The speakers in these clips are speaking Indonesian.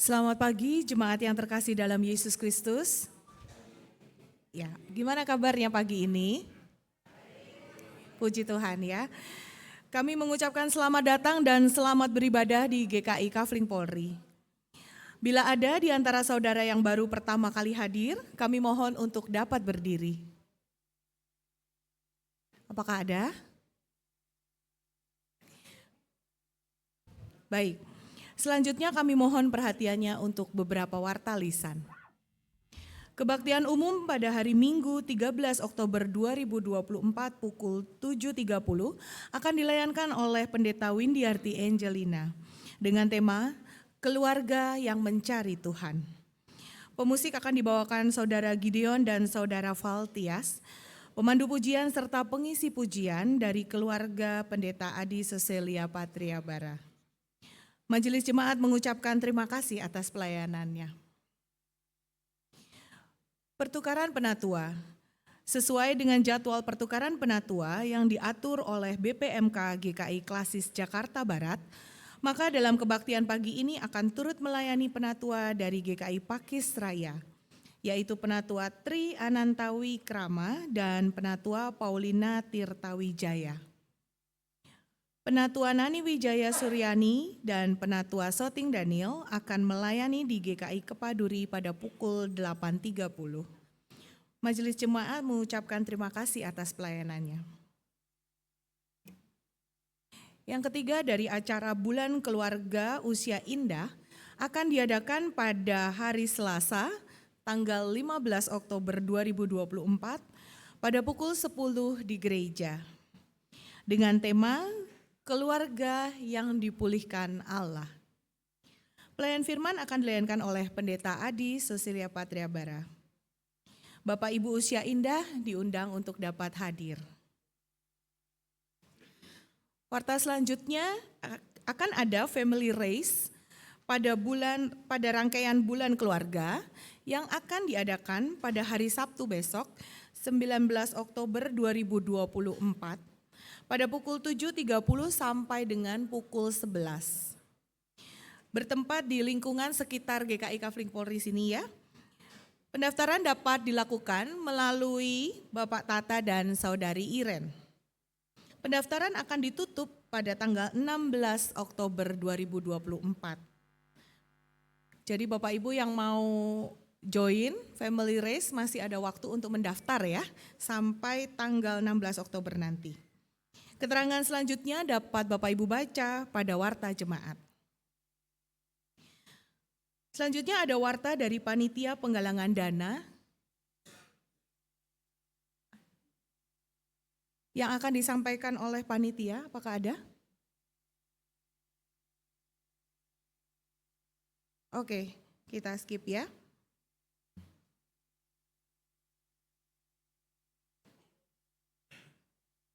Selamat pagi jemaat yang terkasih dalam Yesus Kristus. Ya, gimana kabarnya pagi ini? Puji Tuhan ya. Kami mengucapkan selamat datang dan selamat beribadah di GKI Kafling Polri. Bila ada di antara saudara yang baru pertama kali hadir, kami mohon untuk dapat berdiri. Apakah ada? Baik. Selanjutnya kami mohon perhatiannya untuk beberapa warta lisan. Kebaktian umum pada hari Minggu 13 Oktober 2024 pukul 7.30 akan dilayankan oleh Pendeta Windiarti Angelina dengan tema Keluarga yang Mencari Tuhan. Pemusik akan dibawakan Saudara Gideon dan Saudara Valtias, pemandu pujian serta pengisi pujian dari keluarga Pendeta Adi Cecilia Patria Bara. Majelis Jemaat mengucapkan terima kasih atas pelayanannya. Pertukaran penatua. Sesuai dengan jadwal pertukaran penatua yang diatur oleh BPMK GKI Klasis Jakarta Barat, maka dalam kebaktian pagi ini akan turut melayani penatua dari GKI Pakis Raya, yaitu penatua Tri Anantawi Krama dan penatua Paulina Tirtawijaya. Penatua Nani Wijaya Suryani dan Penatua Soting Daniel akan melayani di GKI Kepaduri pada pukul 8.30. Majelis Jemaat mengucapkan terima kasih atas pelayanannya. Yang ketiga dari acara Bulan Keluarga Usia Indah akan diadakan pada hari Selasa tanggal 15 Oktober 2024 pada pukul 10 di gereja dengan tema Keluarga yang Dipulihkan Allah. Pelayan firman akan dilayankan oleh Pendeta Adi Cecilia Patria Bara. Bapak Ibu usia indah diundang untuk dapat hadir. Warta selanjutnya akan ada family race pada rangkaian bulan keluarga yang akan diadakan pada hari Sabtu besok 19 Oktober 2024. Pada pukul 7.30 sampai dengan pukul 11. Bertempat di lingkungan sekitar GKI Kafling Polri sini ya. Pendaftaran dapat dilakukan melalui Bapak Tata dan Saudari Iren. Pendaftaran akan ditutup pada tanggal 16 Oktober 2024. Jadi Bapak Ibu yang mau join family race masih ada waktu untuk mendaftar ya, sampai tanggal 16 Oktober nanti. Keterangan selanjutnya dapat Bapak Ibu baca pada warta jemaat. Selanjutnya ada warta dari Panitia Penggalangan Dana yang akan disampaikan oleh panitia. Apakah ada? Oke, kita skip ya.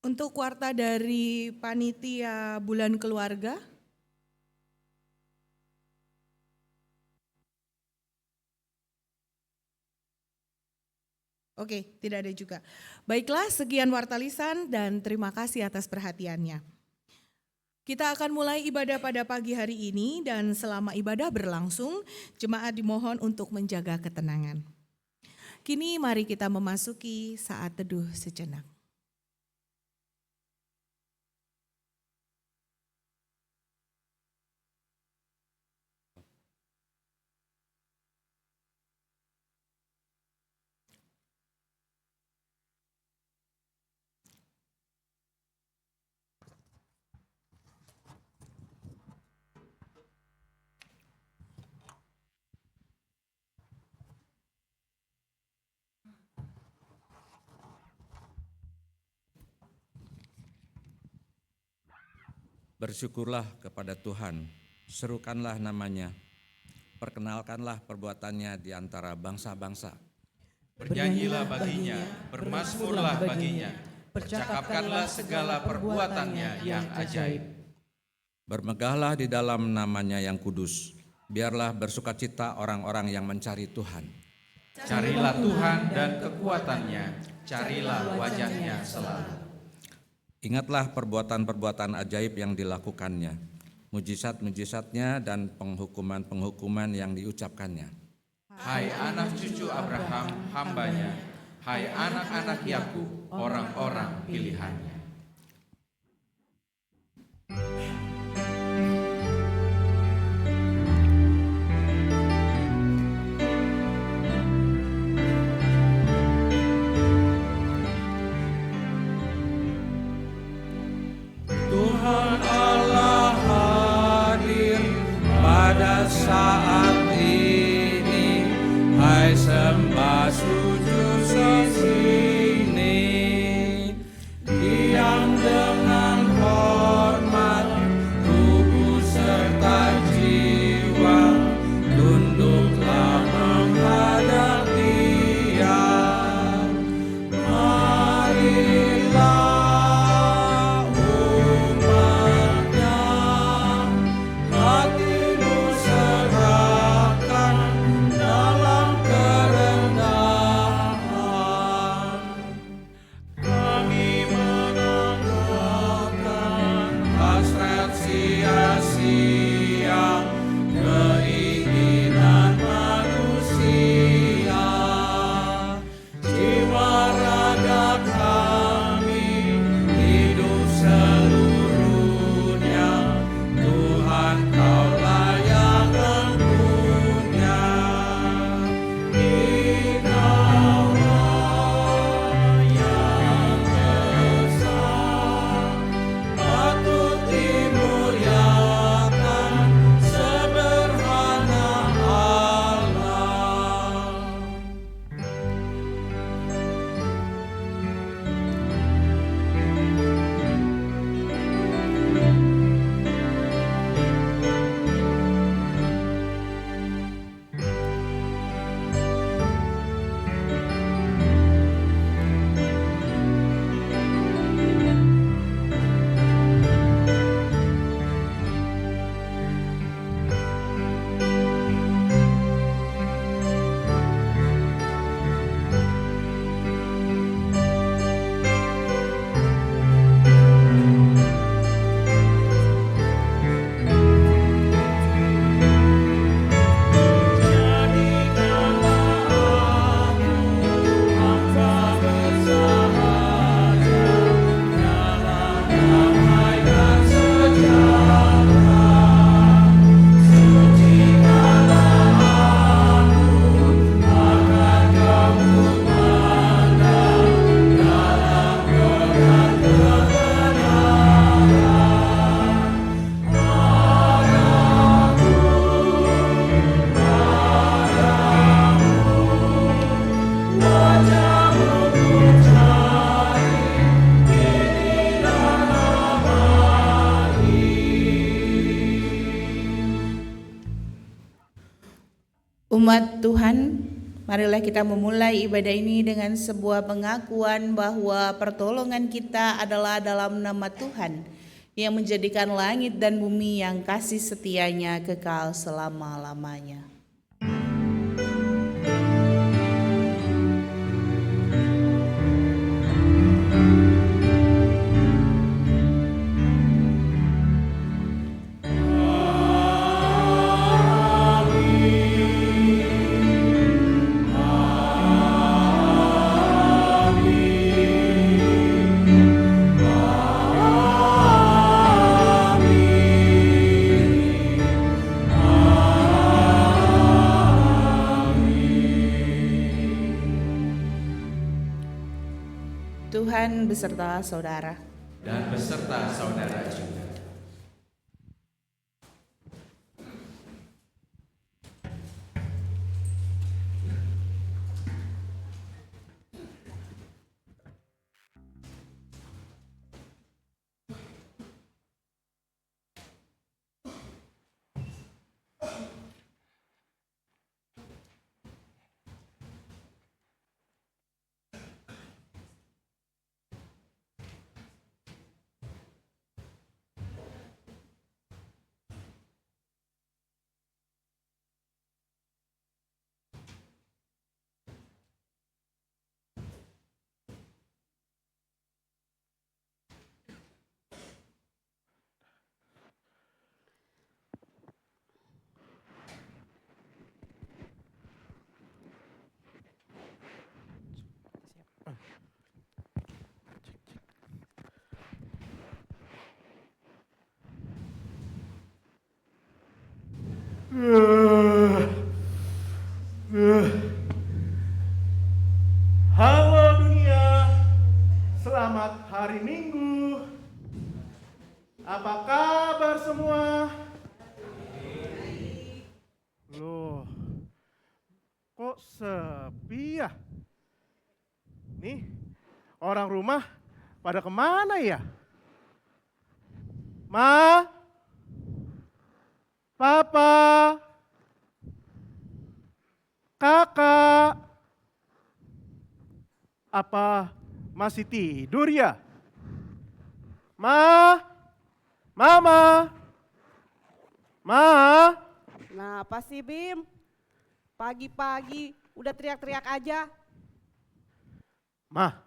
Untuk warta dari Panitia Bulan Keluarga. Oke, tidak ada juga. Baiklah, sekian warta lisan dan terima kasih atas perhatiannya. Kita akan mulai ibadah pada pagi hari ini dan selama ibadah berlangsung, jemaat dimohon untuk menjaga ketenangan. Kini mari kita memasuki saat teduh sejenak. Bersyukurlah kepada Tuhan, serukanlah namanya, perkenalkanlah perbuatannya di antara bangsa-bangsa. Bernyanyilah baginya, bermazmurlah baginya, percakapkanlah segala perbuatannya yang ajaib. Bermegahlah di dalam namanya yang kudus, biarlah bersukacita orang-orang yang mencari Tuhan. Carilah Tuhan dan kekuatannya, carilah wajahnya selalu. Ingatlah perbuatan-perbuatan ajaib yang dilakukannya. mujizat-mujizatnya dan penghukuman-penghukuman yang diucapkannya. Hai anak cucu Abraham, hambanya, hai anak-anak Yakub, orang-orang pilihannya. Tuhan Allah hadir pada saat ini, hai sembah sujud sini, diam dengan hormat, tubuh serta jiwa, tunduklah menghadap Dia. Marilah umatnya, hatimu serahkan dalam kerendahan. Kami menanggalkan hasrat sia-sia, keinginan manusia. Jiwa raga kami hidup seluruhnya, Tuhan Kaulah yang mempunya. Engkaulah yang besar, patut dimuliakan, seberhana Allah. Umat Tuhan, marilah kita memulai ibadah ini dengan sebuah pengakuan bahwa pertolongan kita adalah dalam nama Tuhan yang menjadikan langit dan bumi, yang kasih setianya kekal selama-lamanya. Tuhan beserta saudara. Dan beserta saudara juga. Halo dunia, selamat hari Minggu. Apa kabar semua? Loh, kok sepi ya? Nih, orang rumah pada kemana ya? Ma? Papa? Kakak? Apa masih tidur ya? Ma? Mama? Ma? Kenapa sih Bim? Pagi-pagi udah teriak-teriak aja. Ma,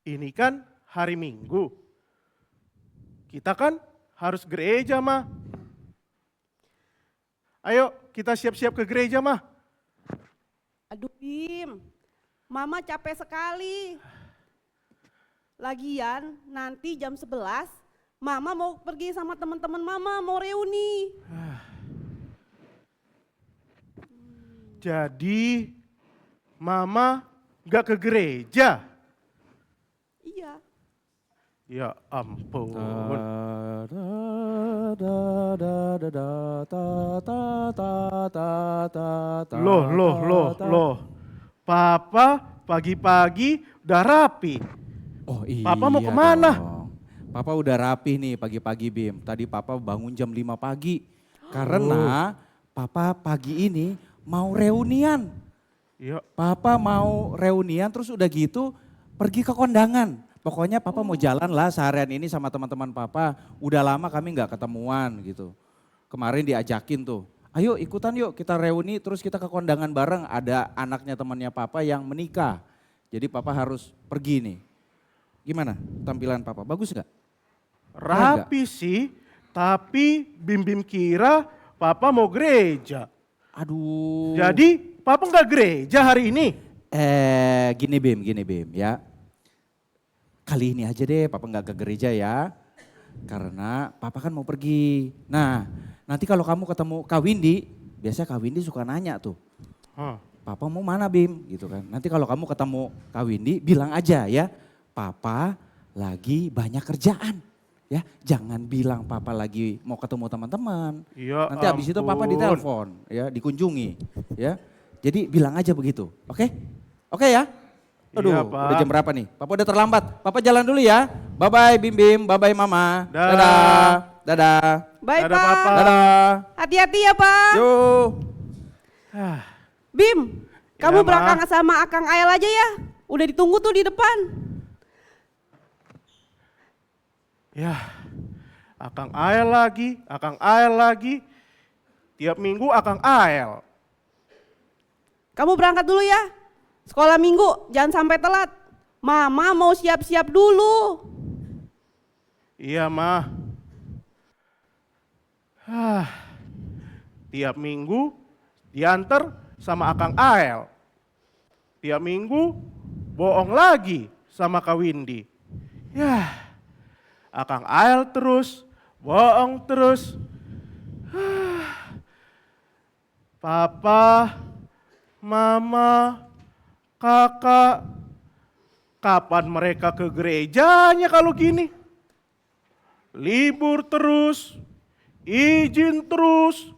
ini kan hari Minggu. Kita kan harus gereja, Ma. Ayo kita siap-siap ke gereja, Ma. Aduh Bim, Mama capek sekali. Lagian nanti jam 11 Mama mau pergi sama teman-teman Mama, mau reuni. Jadi Mama gak ke gereja? Iya. Ya ampun. Loh. Papa pagi-pagi udah rapi. Oh iya Papa mau kemana? dong. Papa udah rapi nih pagi-pagi Bim. Tadi Papa bangun jam 5 pagi. Karena Papa pagi ini mau reunian. Ya, Papa mau reunian terus udah gitu pergi ke kondangan. Pokoknya Papa mau jalan lah seharian ini sama teman-teman Papa. Udah lama kami gak ketemuan gitu. Kemarin diajakin tuh. Ayo ikutan yuk kita reuni terus kita ke kondangan bareng. Ada anaknya temannya Papa yang menikah. Jadi Papa harus pergi nih. Gimana tampilan Papa? Bagus gak? rapi sih, tapi Bim kira Papa mau gereja. Aduh. Jadi Papa nggak gereja hari ini? Gini Bim ya. Kali ini aja deh Papa nggak ke gereja ya. Karena Papa kan mau pergi. Nah nanti kalau kamu ketemu Kak Windy, biasanya Kak Windy suka nanya tuh. Papa mau mana Bim gitu kan. Nanti kalau kamu ketemu Kak Windy bilang aja ya. Papa lagi banyak kerjaan. Ya, jangan bilang Papa lagi mau ketemu teman-teman. Ya Nanti habis itu Papa ampun. ditelepon, ya, dikunjungi, ya. Jadi bilang aja begitu, oke? Oke ya? Aduh, Iya, Pak. udah jam berapa nih? Papa udah terlambat. Papa jalan dulu ya. Bye-bye Bim, bye-bye Mama. Dah. Dadah. Dadah. Bye Dadah, Pak. Papa. Dadah. Hati-hati ya Pak. Yuk. Bim, kamu Ma. belakang sama Akang Ayel aja ya. Udah ditunggu tuh di depan. Ya, Akang Ael lagi. Tiap minggu Akang Ael. Kamu berangkat dulu ya. Sekolah minggu jangan sampai telat. Mama mau siap-siap dulu. Iya, Ma. Tiap minggu diantar sama Akang Ael. Tiap minggu bohong lagi sama Kak Windy. Yah. Akang Ael terus, bohong terus. Papa, Mama, Kakak, kapan mereka ke gerejanya kalau gini? Libur terus, izin terus.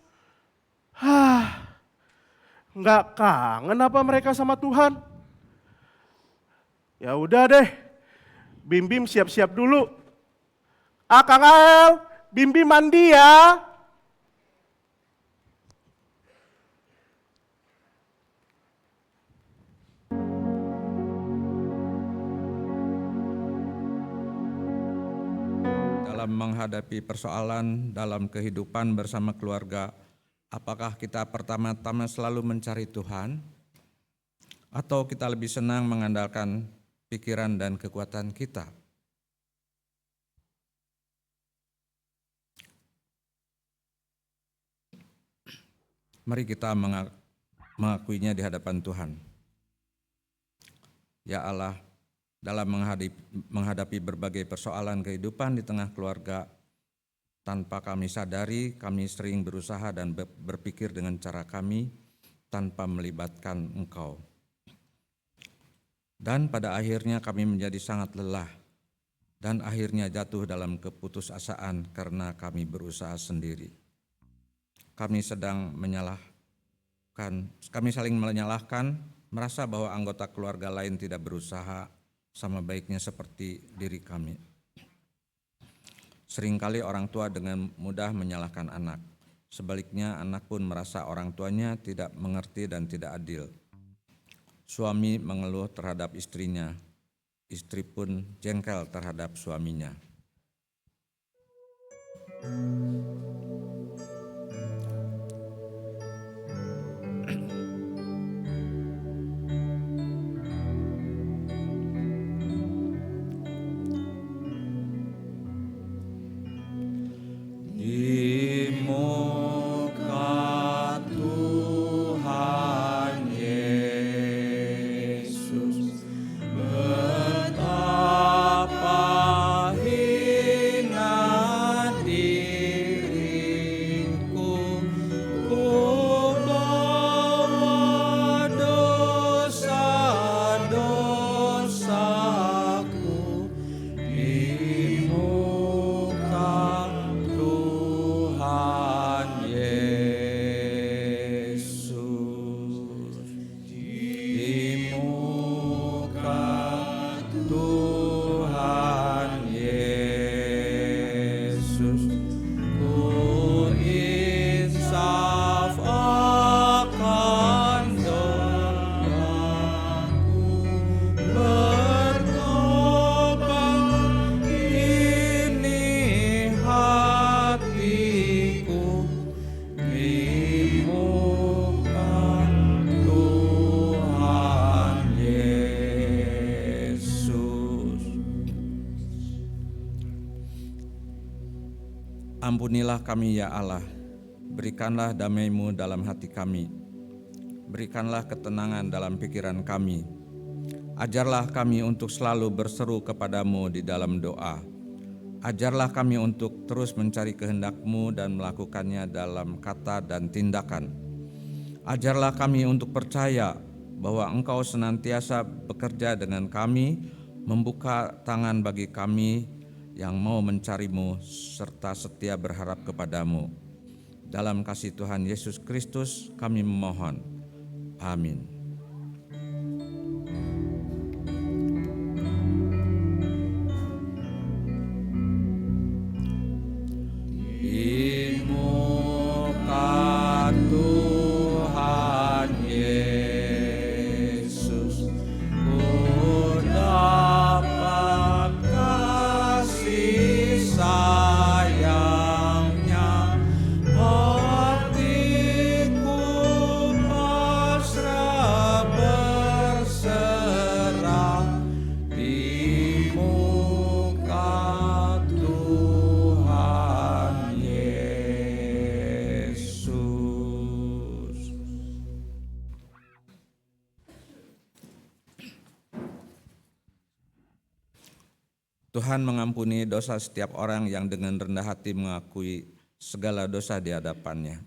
Nggak kangen apa mereka sama Tuhan? Ya udah deh, Bim siap-siap dulu. Akang Ael, Bim mandi ya. Dalam menghadapi persoalan dalam kehidupan bersama keluarga, apakah kita pertama-tama selalu mencari Tuhan? Atau kita lebih senang mengandalkan pikiran dan kekuatan kita? Mari kita mengakuinya di hadapan Tuhan. Ya Allah, dalam menghadapi berbagai persoalan kehidupan di tengah keluarga, Tanpa kami sadari, kami sering berusaha dan berpikir dengan cara kami tanpa melibatkan Engkau. Dan pada akhirnya kami menjadi sangat lelah dan akhirnya jatuh dalam keputusasaan karena kami berusaha sendiri. Kami saling menyalahkan, merasa bahwa anggota keluarga lain tidak berusaha sama baiknya seperti diri kami. Seringkali orang tua dengan mudah menyalahkan anak. Sebaliknya anak pun merasa orang tuanya tidak mengerti dan tidak adil. Suami mengeluh terhadap istrinya, istri pun jengkel terhadap suaminya. Ampunilah kami ya Allah, berikanlah damai-Mu dalam hati kami, berikanlah ketenangan dalam pikiran kami, ajarlah kami untuk selalu berseru kepada-Mu di dalam doa, ajarlah kami untuk terus mencari kehendak-Mu dan melakukannya dalam kata dan tindakan, ajarlah kami untuk percaya bahwa Engkau senantiasa bekerja dengan kami, membuka tangan bagi kami yang mau mencari-Mu serta setia berharap kepada-Mu. Dalam kasih Tuhan Yesus Kristus kami memohon. Amin. Di muka Tuhan Yesus ku dapat kasih sayangnya, hatiku pasrah berserah di muka Tuhan Yesus. Tuhan mengampuni dosa setiap orang yang dengan rendah hati mengakui segala dosa di hadapan-Nya.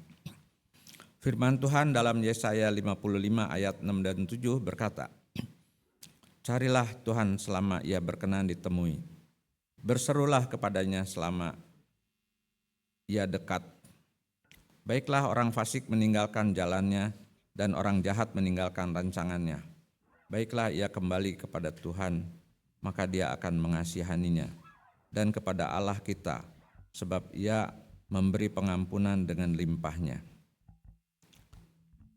Firman Tuhan dalam Yesaya 55 ayat 6 dan 7 berkata, "Carilah Tuhan selama Ia berkenan ditemui. Berserulah kepada-Nya selama Ia dekat. Baiklah orang fasik meninggalkan jalannya dan orang jahat meninggalkan rancangannya. Baiklah ia kembali kepada Tuhan, maka Dia akan mengasihaninya, dan kepada Allah kita, sebab Ia memberi pengampunan dengan limpahnya.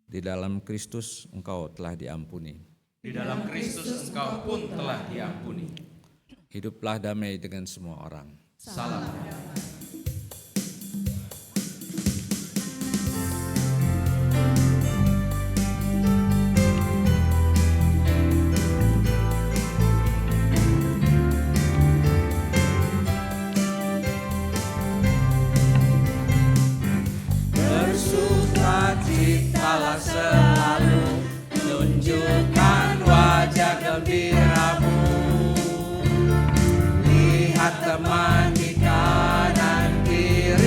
Di dalam Kristus engkau telah diampuni. Di dalam Kristus engkau pun telah diampuni. Hiduplah damai dengan semua orang. Salam. Bersukacitalah selalu, tunjukkan wajah gembiramu. Lihat teman di kanan kiri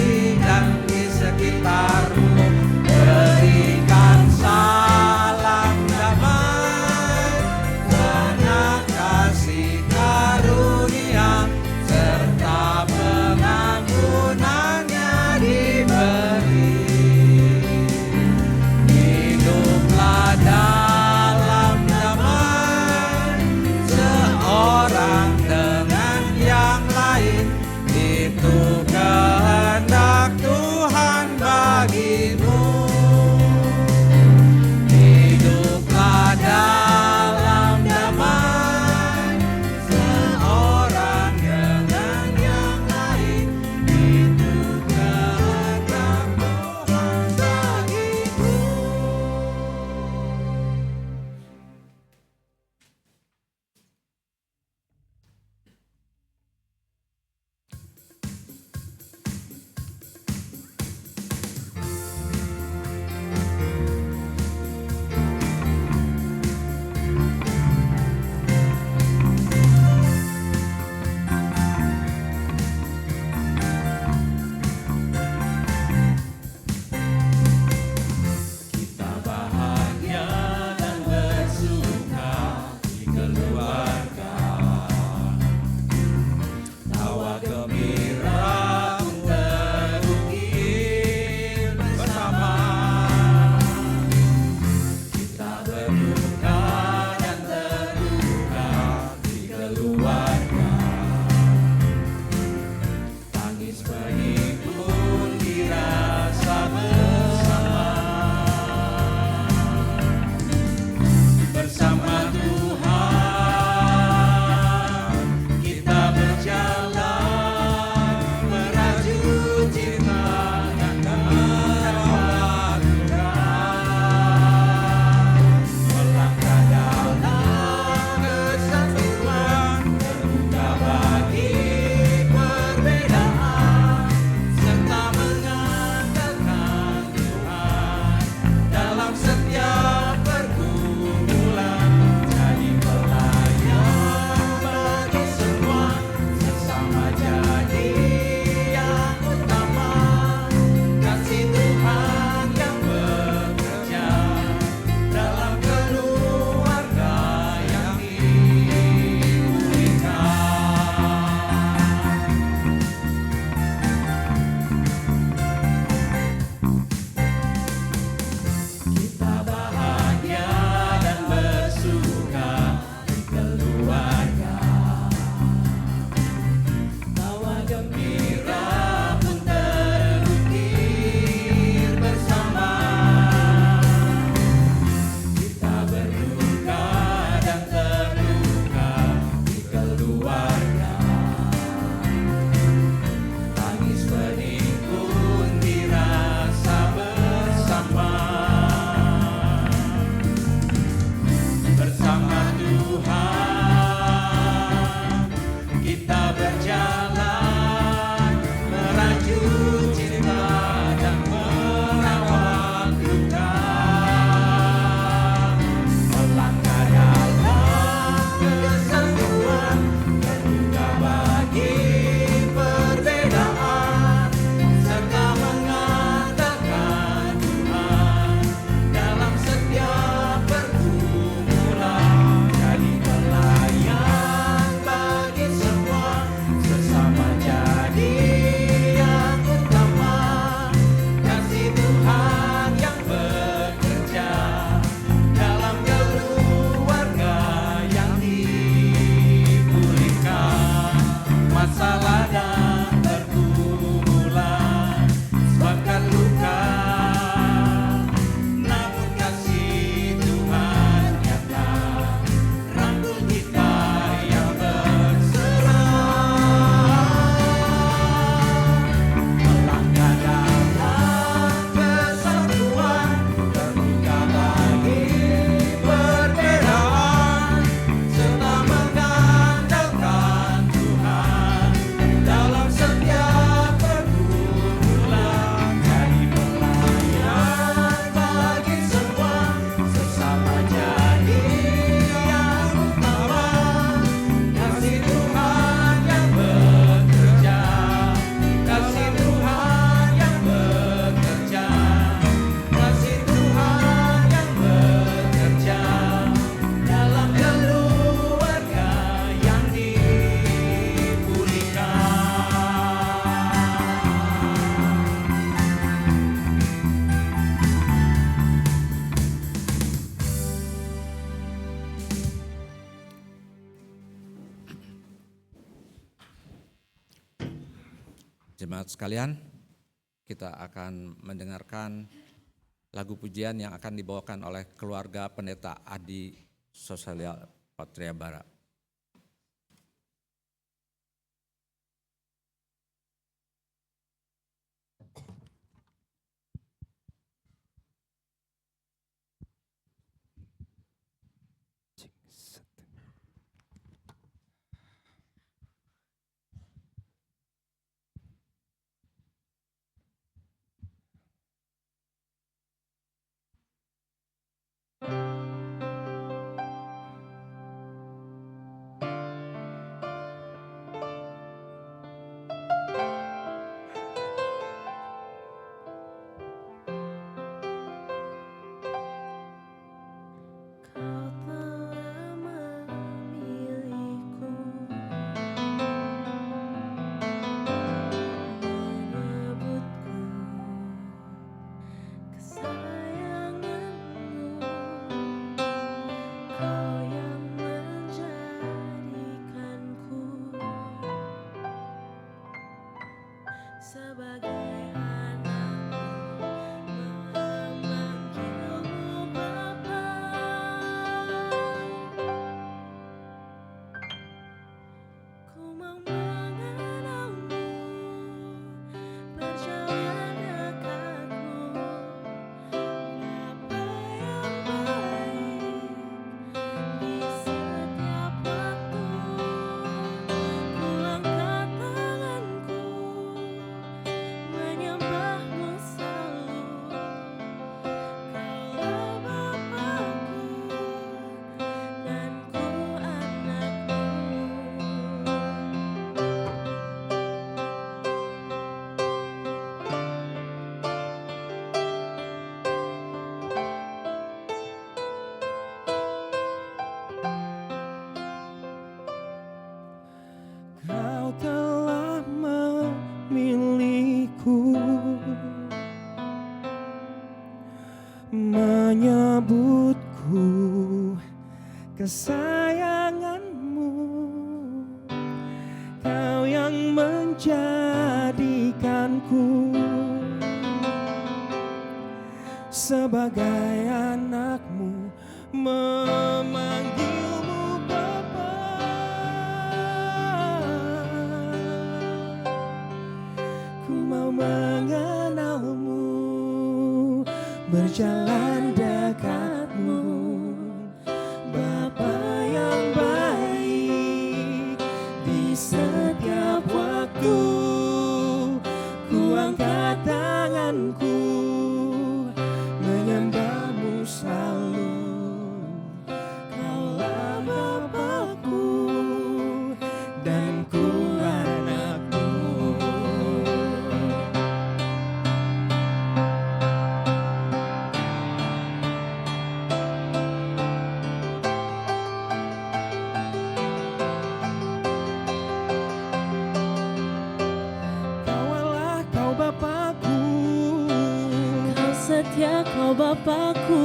Jemaat sekalian, kita akan mendengarkan lagu pujian yang akan dibawakan oleh keluarga Pendeta Adi Sosial Patria Barat. Kau telah memilihku, menyebutku kesayanganmu. Kau yang menjadikanku sebagai anakmu, memanggilmu Bapa. Ku mau mengenalmu, berjalan dekatmu, Bapa yang baik. Di setiap waktu ku angkat tanganku, menyembahmu selalu. Kaulah Bapakku dan ku anakmu. Kaulah kau Bapakku, Kau setia, Kau Bapakku,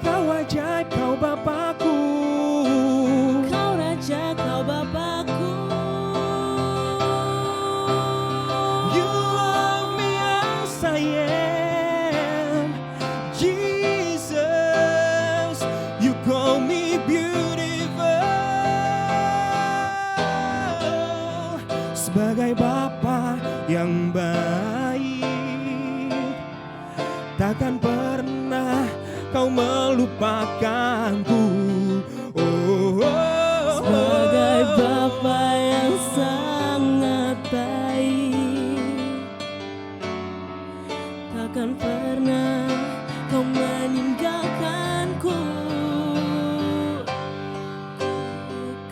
kau ajaib, kau Bapakku. Kau Raja, Kau Bapakku. You love me as I am, Jesus. You call me beautiful. Sebagai Bapa yang baik, takkan pernah kau melupakanku. Oh, oh, oh. Sebagai Bapa yang sangat baik, takkan pernah Kau meninggalkanku. Ku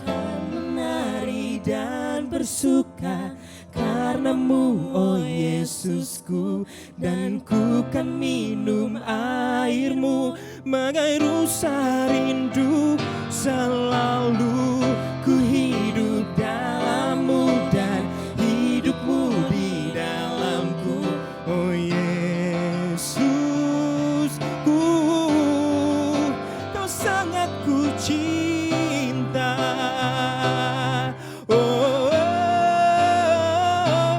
kan menari dan bersuka karenamu, oh Yesusku. Dan ku kan minum airmu, mengairi rasa rindu. Selalu ku hidup dalammu dan hidupmu di dalamku, oh Yesusku. Kau sangat ku cinta. Oh, oh, oh.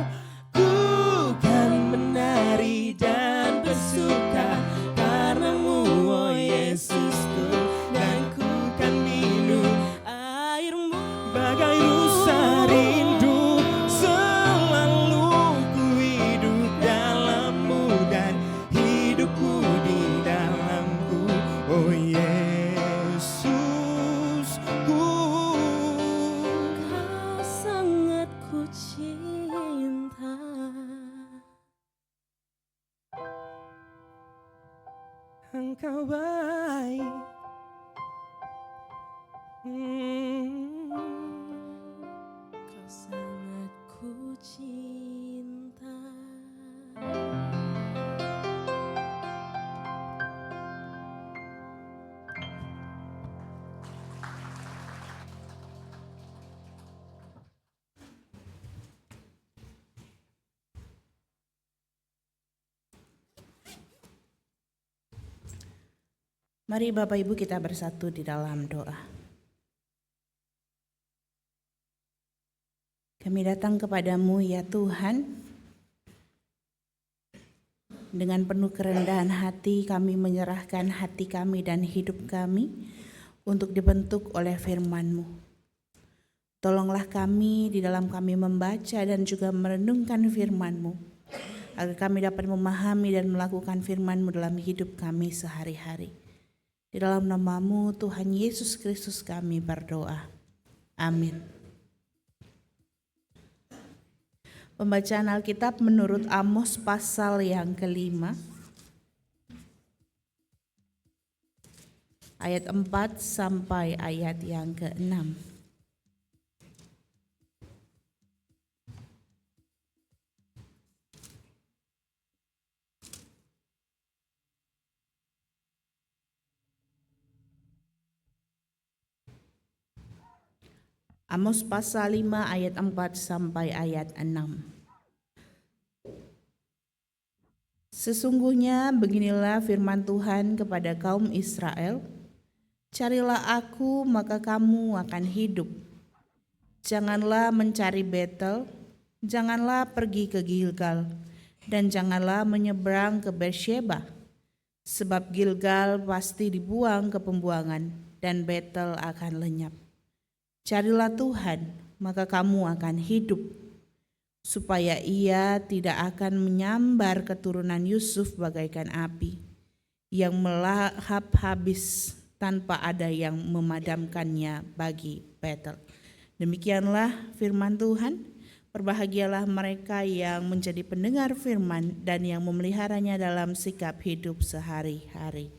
Engkau baik. Kau sangat ku cinta. Mari Bapak Ibu kita bersatu di dalam doa. Kami datang kepadamu ya Tuhan. Dengan penuh kerendahan hati kami menyerahkan hati kami dan hidup kami untuk dibentuk oleh firman-Mu. Tolonglah kami di dalam kami membaca dan juga merenungkan firman-Mu, agar kami dapat memahami dan melakukan firman-Mu dalam hidup kami sehari-hari. Di dalam nama-Mu Tuhan Yesus Kristus kami berdoa. Amin. Pembacaan Alkitab menurut Amos pasal yang ke-5. Ayat 4 sampai ayat yang ke-6. Amos pasal 5 ayat 4 sampai ayat 6. Sesungguhnya beginilah firman Tuhan kepada kaum Israel, carilah aku maka kamu akan hidup. Janganlah mencari Betel, janganlah pergi ke Gilgal, dan janganlah menyeberang ke Beersheba. Sebab Gilgal pasti dibuang ke pembuangan, dan Betel akan lenyap. Carilah Tuhan, maka kamu akan hidup, supaya Ia tidak akan menyambar keturunan Yusuf bagaikan api, yang melahap habis tanpa ada yang memadamkannya bagi Betel. Demikianlah firman Tuhan. Berbahagialah mereka yang menjadi pendengar firman dan yang memeliharanya dalam sikap hidup sehari-hari.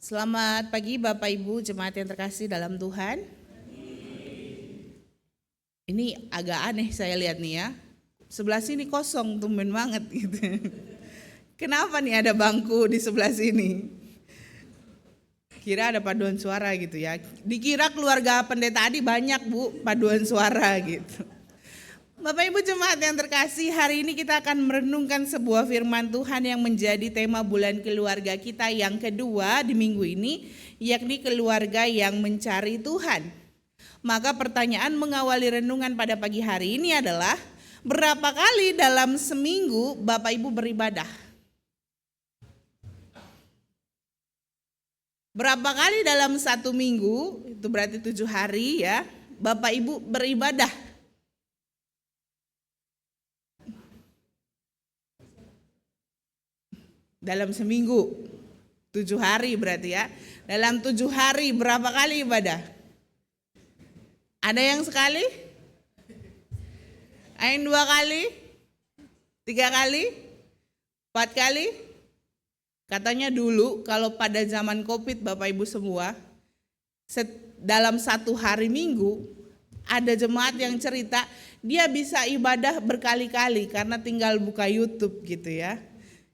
Selamat pagi Bapak Ibu jemaat yang terkasih dalam Tuhan. Ini agak aneh saya lihat nih ya. Sebelah sini kosong, tumben banget gitu. Kenapa nih ada bangku di sebelah sini? Kira ada paduan suara gitu ya. Dikira keluarga pendeta Adi banyak Bu paduan suara gitu. Bapak Ibu jemaat yang terkasih, hari ini kita akan merenungkan sebuah firman Tuhan yang menjadi tema bulan keluarga kita yang kedua di minggu ini, yakni keluarga yang mencari Tuhan. Maka pertanyaan mengawali renungan pada pagi hari ini adalah, berapa kali dalam seminggu Bapak Ibu beribadah? Berapa kali dalam satu minggu, itu berarti 7 hari ya, Bapak Ibu beribadah? Dalam seminggu, 7 hari berarti ya. Dalam 7 hari berapa kali ibadah? Ada yang sekali? Ada yang 2 kali? 3 kali? 4 kali? Katanya dulu kalau pada zaman Covid Bapak Ibu semua, dalam 1 hari Minggu, ada jemaat yang cerita dia bisa ibadah berkali-kali karena tinggal buka YouTube gitu ya.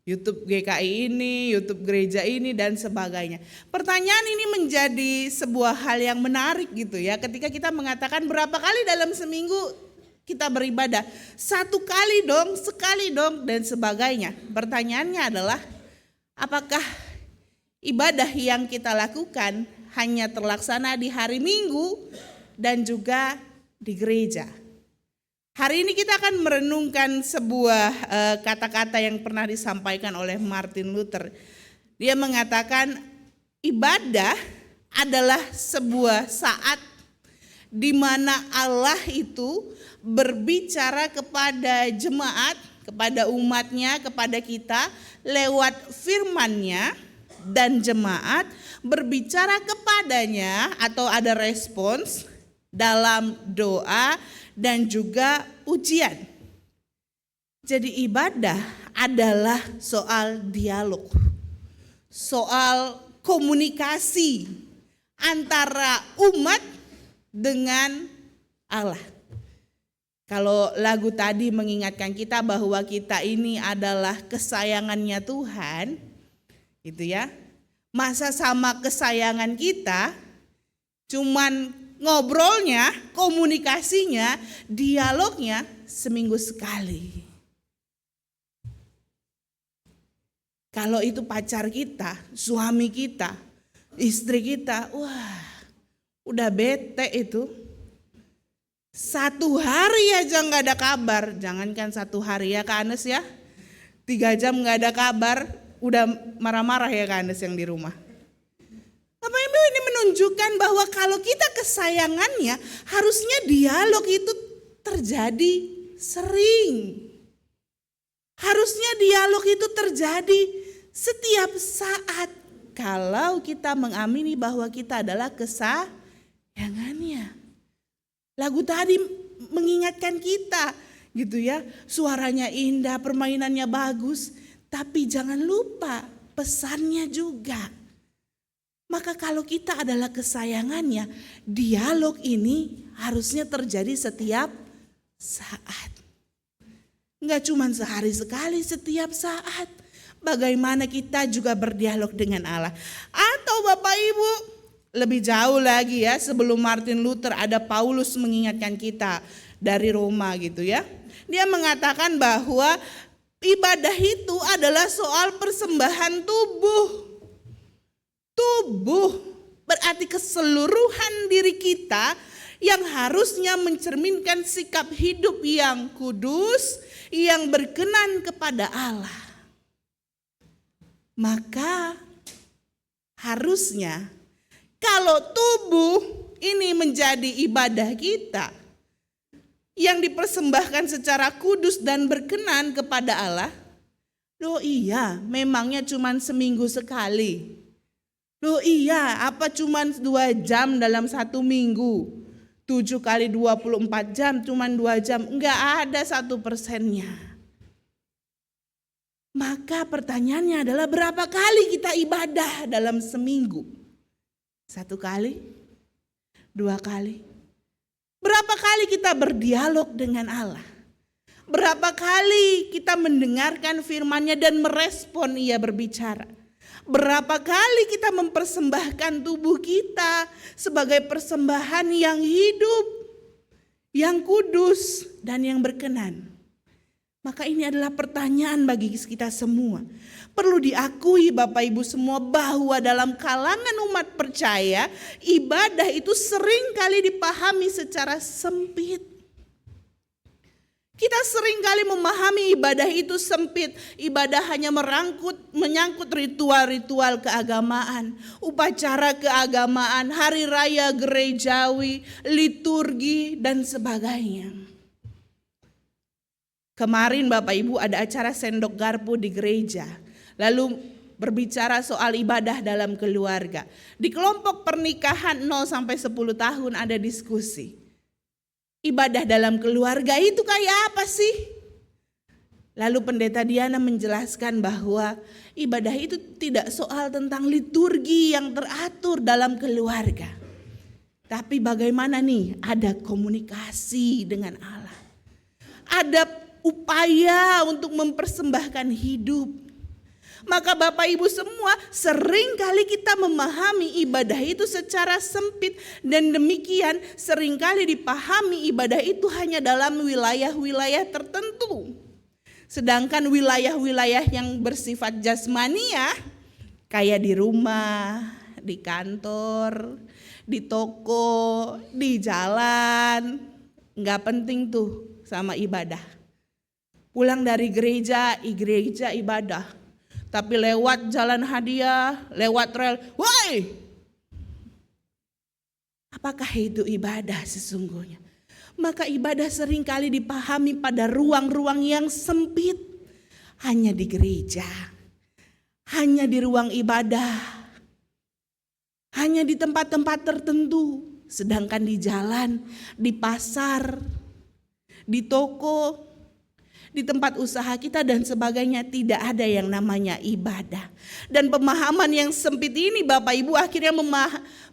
YouTube GKI ini, YouTube gereja ini dan sebagainya. Pertanyaan ini menjadi sebuah hal yang menarik gitu ya. Ketika kita mengatakan berapa kali dalam seminggu kita beribadah? 1 kali dong, sekali dong, dan sebagainya. Pertanyaannya adalah, apakah ibadah yang kita lakukan hanya terlaksana di hari Minggu dan juga di gereja? Hari ini kita akan merenungkan sebuah kata-kata yang pernah disampaikan oleh Martin Luther. Dia mengatakan ibadah adalah sebuah saat di mana Allah itu berbicara kepada jemaat, kepada umatnya, kepada kita lewat firman-Nya, dan jemaat berbicara kepadanya atau ada respons dalam doa dan juga pujian. Jadi ibadah adalah soal dialog, soal komunikasi antara umat dengan Allah. Kalau lagu tadi mengingatkan kita bahwa kita ini adalah kesayangannya Tuhan, gitu ya. Masa sama kesayangan kita, cuman ngobrolnya, komunikasinya, dialognya seminggu sekali. Kalau itu pacar kita, suami kita, istri kita, wah udah bete itu. 1 hari aja gak ada kabar, jangankan 1 hari ya Kak Anes ya, 3 jam gak ada kabar, udah marah-marah ya Kak Anes yang di rumah. Bapak Ibu, ini menunjukkan bahwa kalau kita kesayangannya, harusnya dialog itu terjadi sering. Harusnya dialog itu terjadi setiap saat. Kalau kita mengamini bahwa kita adalah kesayangannya. Lagu tadi mengingatkan kita gitu ya. Suaranya indah, permainannya bagus. Tapi jangan lupa pesannya juga. Maka kalau kita adalah kesayangannya, dialog ini harusnya terjadi setiap saat. Enggak cuma sehari sekali, setiap saat. Bagaimana kita juga berdialog dengan Allah. Atau Bapak Ibu, lebih jauh lagi ya, sebelum Martin Luther ada Paulus mengingatkan kita dari Roma gitu ya. Dia mengatakan bahwa ibadah itu adalah soal persembahan tubuh. Tubuh berarti keseluruhan diri kita yang harusnya mencerminkan sikap hidup yang kudus, yang berkenan kepada Allah. Maka harusnya kalau tubuh ini menjadi ibadah kita yang dipersembahkan secara kudus dan berkenan kepada Allah, loh iya memangnya cuma seminggu sekali. Loh iya, apa cuman 2 jam dalam 1 minggu? 7 kali 24 jam, cuman 2 jam. Enggak ada 1%-nya. Maka pertanyaannya adalah berapa kali kita ibadah dalam seminggu? 1 kali? 2 kali? Berapa kali kita berdialog dengan Allah? Berapa kali kita mendengarkan firman-Nya dan merespon Ia berbicara? Berapa kali kita mempersembahkan tubuh kita sebagai persembahan yang hidup, yang kudus, dan yang berkenan? Maka ini adalah pertanyaan bagi kita semua. Perlu diakui Bapak Ibu semua bahwa dalam kalangan umat percaya, ibadah itu sering kali dipahami secara sempit. Kita seringkali memahami ibadah itu sempit. Ibadah hanya menyangkut ritual-ritual keagamaan, upacara keagamaan, hari raya gerejawi, liturgi, dan sebagainya. Kemarin Bapak Ibu ada acara sendok garpu di gereja. Lalu berbicara soal ibadah dalam keluarga. Di kelompok pernikahan 0 sampai 10 tahun ada diskusi. Ibadah dalam keluarga itu kayak apa sih? Lalu Pendeta Diana menjelaskan bahwa ibadah itu tidak soal tentang liturgi yang teratur dalam keluarga. Tapi bagaimana nih ada komunikasi dengan Allah. Ada upaya untuk mempersembahkan hidup. Maka Bapak Ibu semua, seringkali kita memahami ibadah itu secara sempit, dan demikian seringkali dipahami ibadah itu hanya dalam wilayah-wilayah tertentu. Sedangkan wilayah-wilayah yang bersifat jasmaniah, kayak di rumah, di kantor, di toko, di jalan, nggak penting tuh sama ibadah. Pulang dari gereja ibadah. Tapi lewat jalan hadiah, lewat rel, woi! Apakah itu ibadah sesungguhnya? Maka ibadah seringkali dipahami pada ruang-ruang yang sempit. Hanya di gereja, hanya di ruang ibadah, hanya di tempat-tempat tertentu. Sedangkan di jalan, di pasar, di toko, di tempat usaha kita dan sebagainya tidak ada yang namanya ibadah. Dan pemahaman yang sempit ini Bapak Ibu akhirnya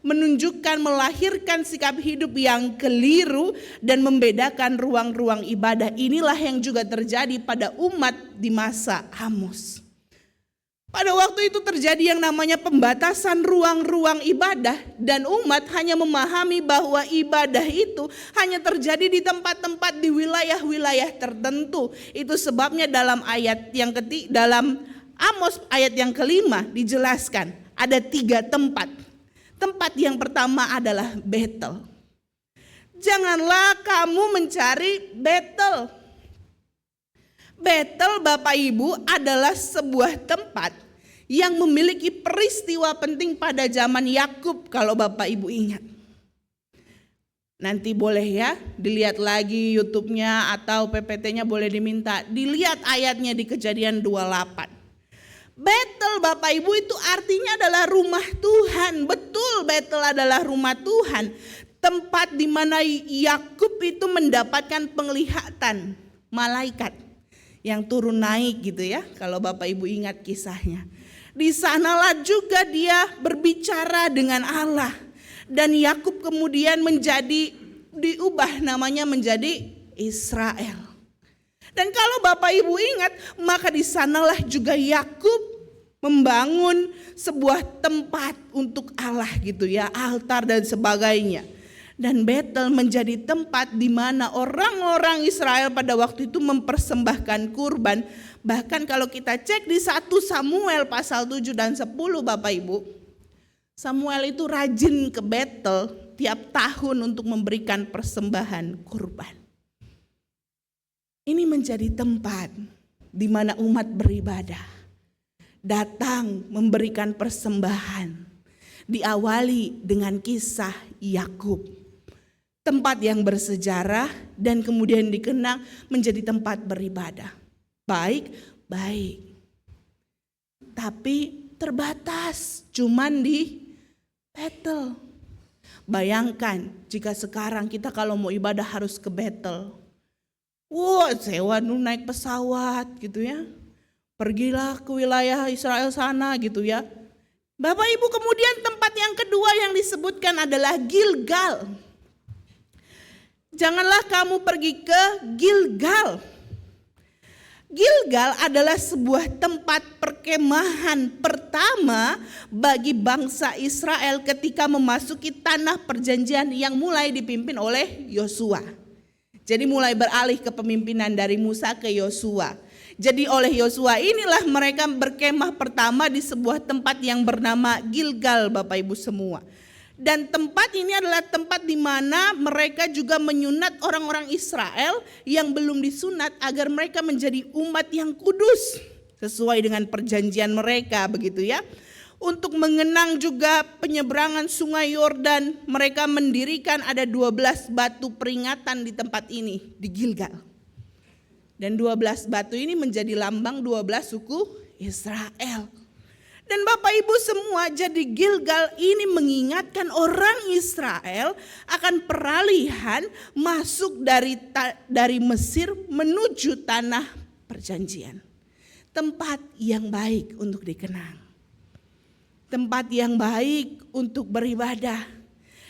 menunjukkan, melahirkan sikap hidup yang keliru dan membedakan ruang-ruang ibadah. Inilah yang juga terjadi pada umat di masa Amos. Pada waktu itu terjadi yang namanya pembatasan ruang-ruang ibadah, dan umat hanya memahami bahwa ibadah itu hanya terjadi di tempat-tempat di wilayah-wilayah tertentu. Itu sebabnya dalam ayat yang dalam Amos ayat yang kelima dijelaskan ada 3 tempat. Tempat yang pertama adalah Betel. Janganlah kamu mencari Betel. Betel Bapak Ibu adalah sebuah tempat yang memiliki peristiwa penting pada zaman Yakub kalau Bapak Ibu ingat. Nanti boleh ya dilihat lagi YouTube-nya atau PPT-nya boleh diminta. Dilihat ayatnya di Kejadian 28. Betel Bapak Ibu itu artinya adalah rumah Tuhan. Betul, Betel adalah rumah Tuhan. Tempat di mana Yakub itu mendapatkan penglihatan malaikat yang turun naik gitu ya, kalau Bapak Ibu ingat kisahnya. Di sanalah juga dia berbicara dengan Allah, dan Yakub kemudian diubah namanya menjadi Israel. Dan kalau Bapak Ibu ingat, maka di sanalah juga Yakub membangun sebuah tempat untuk Allah gitu ya, altar dan sebagainya. Dan Betel menjadi tempat di mana orang-orang Israel pada waktu itu mempersembahkan kurban. Bahkan kalau kita cek di 1 Samuel pasal 7 dan 10 Bapak Ibu, Samuel itu rajin ke Betel tiap tahun untuk memberikan persembahan kurban. Ini menjadi tempat di mana umat beribadah, datang memberikan persembahan. Diawali dengan kisah Yakub. Tempat yang bersejarah dan kemudian dikenang menjadi tempat beribadah. Baik. Tapi terbatas, cuman di Betel. Bayangkan jika sekarang kita kalau mau ibadah harus ke Betel. Sewa naik pesawat gitu ya. Pergilah ke wilayah Israel sana gitu ya. Bapak Ibu, kemudian tempat yang kedua yang disebutkan adalah Gilgal. Janganlah kamu pergi ke Gilgal. Gilgal adalah sebuah tempat perkemahan pertama bagi bangsa Israel ketika memasuki tanah perjanjian yang mulai dipimpin oleh Yosua. Jadi mulai beralih kepemimpinan dari Musa ke Yosua. Jadi oleh Yosua inilah mereka berkemah pertama di sebuah tempat yang bernama Gilgal Bapak Ibu semua. Dan tempat ini adalah tempat di mana mereka juga menyunat orang-orang Israel yang belum disunat agar mereka menjadi umat yang kudus sesuai dengan perjanjian mereka begitu ya. Untuk mengenang juga penyeberangan sungai Yordan, mereka mendirikan ada 12 batu peringatan di tempat ini di Gilgal. Dan 12 batu ini menjadi lambang 12 suku Israel. Dan Bapak Ibu semua, jadi Gilgal ini mengingatkan orang Israel akan peralihan masuk dari Mesir menuju tanah perjanjian. Tempat yang baik untuk dikenang. Tempat yang baik untuk beribadah.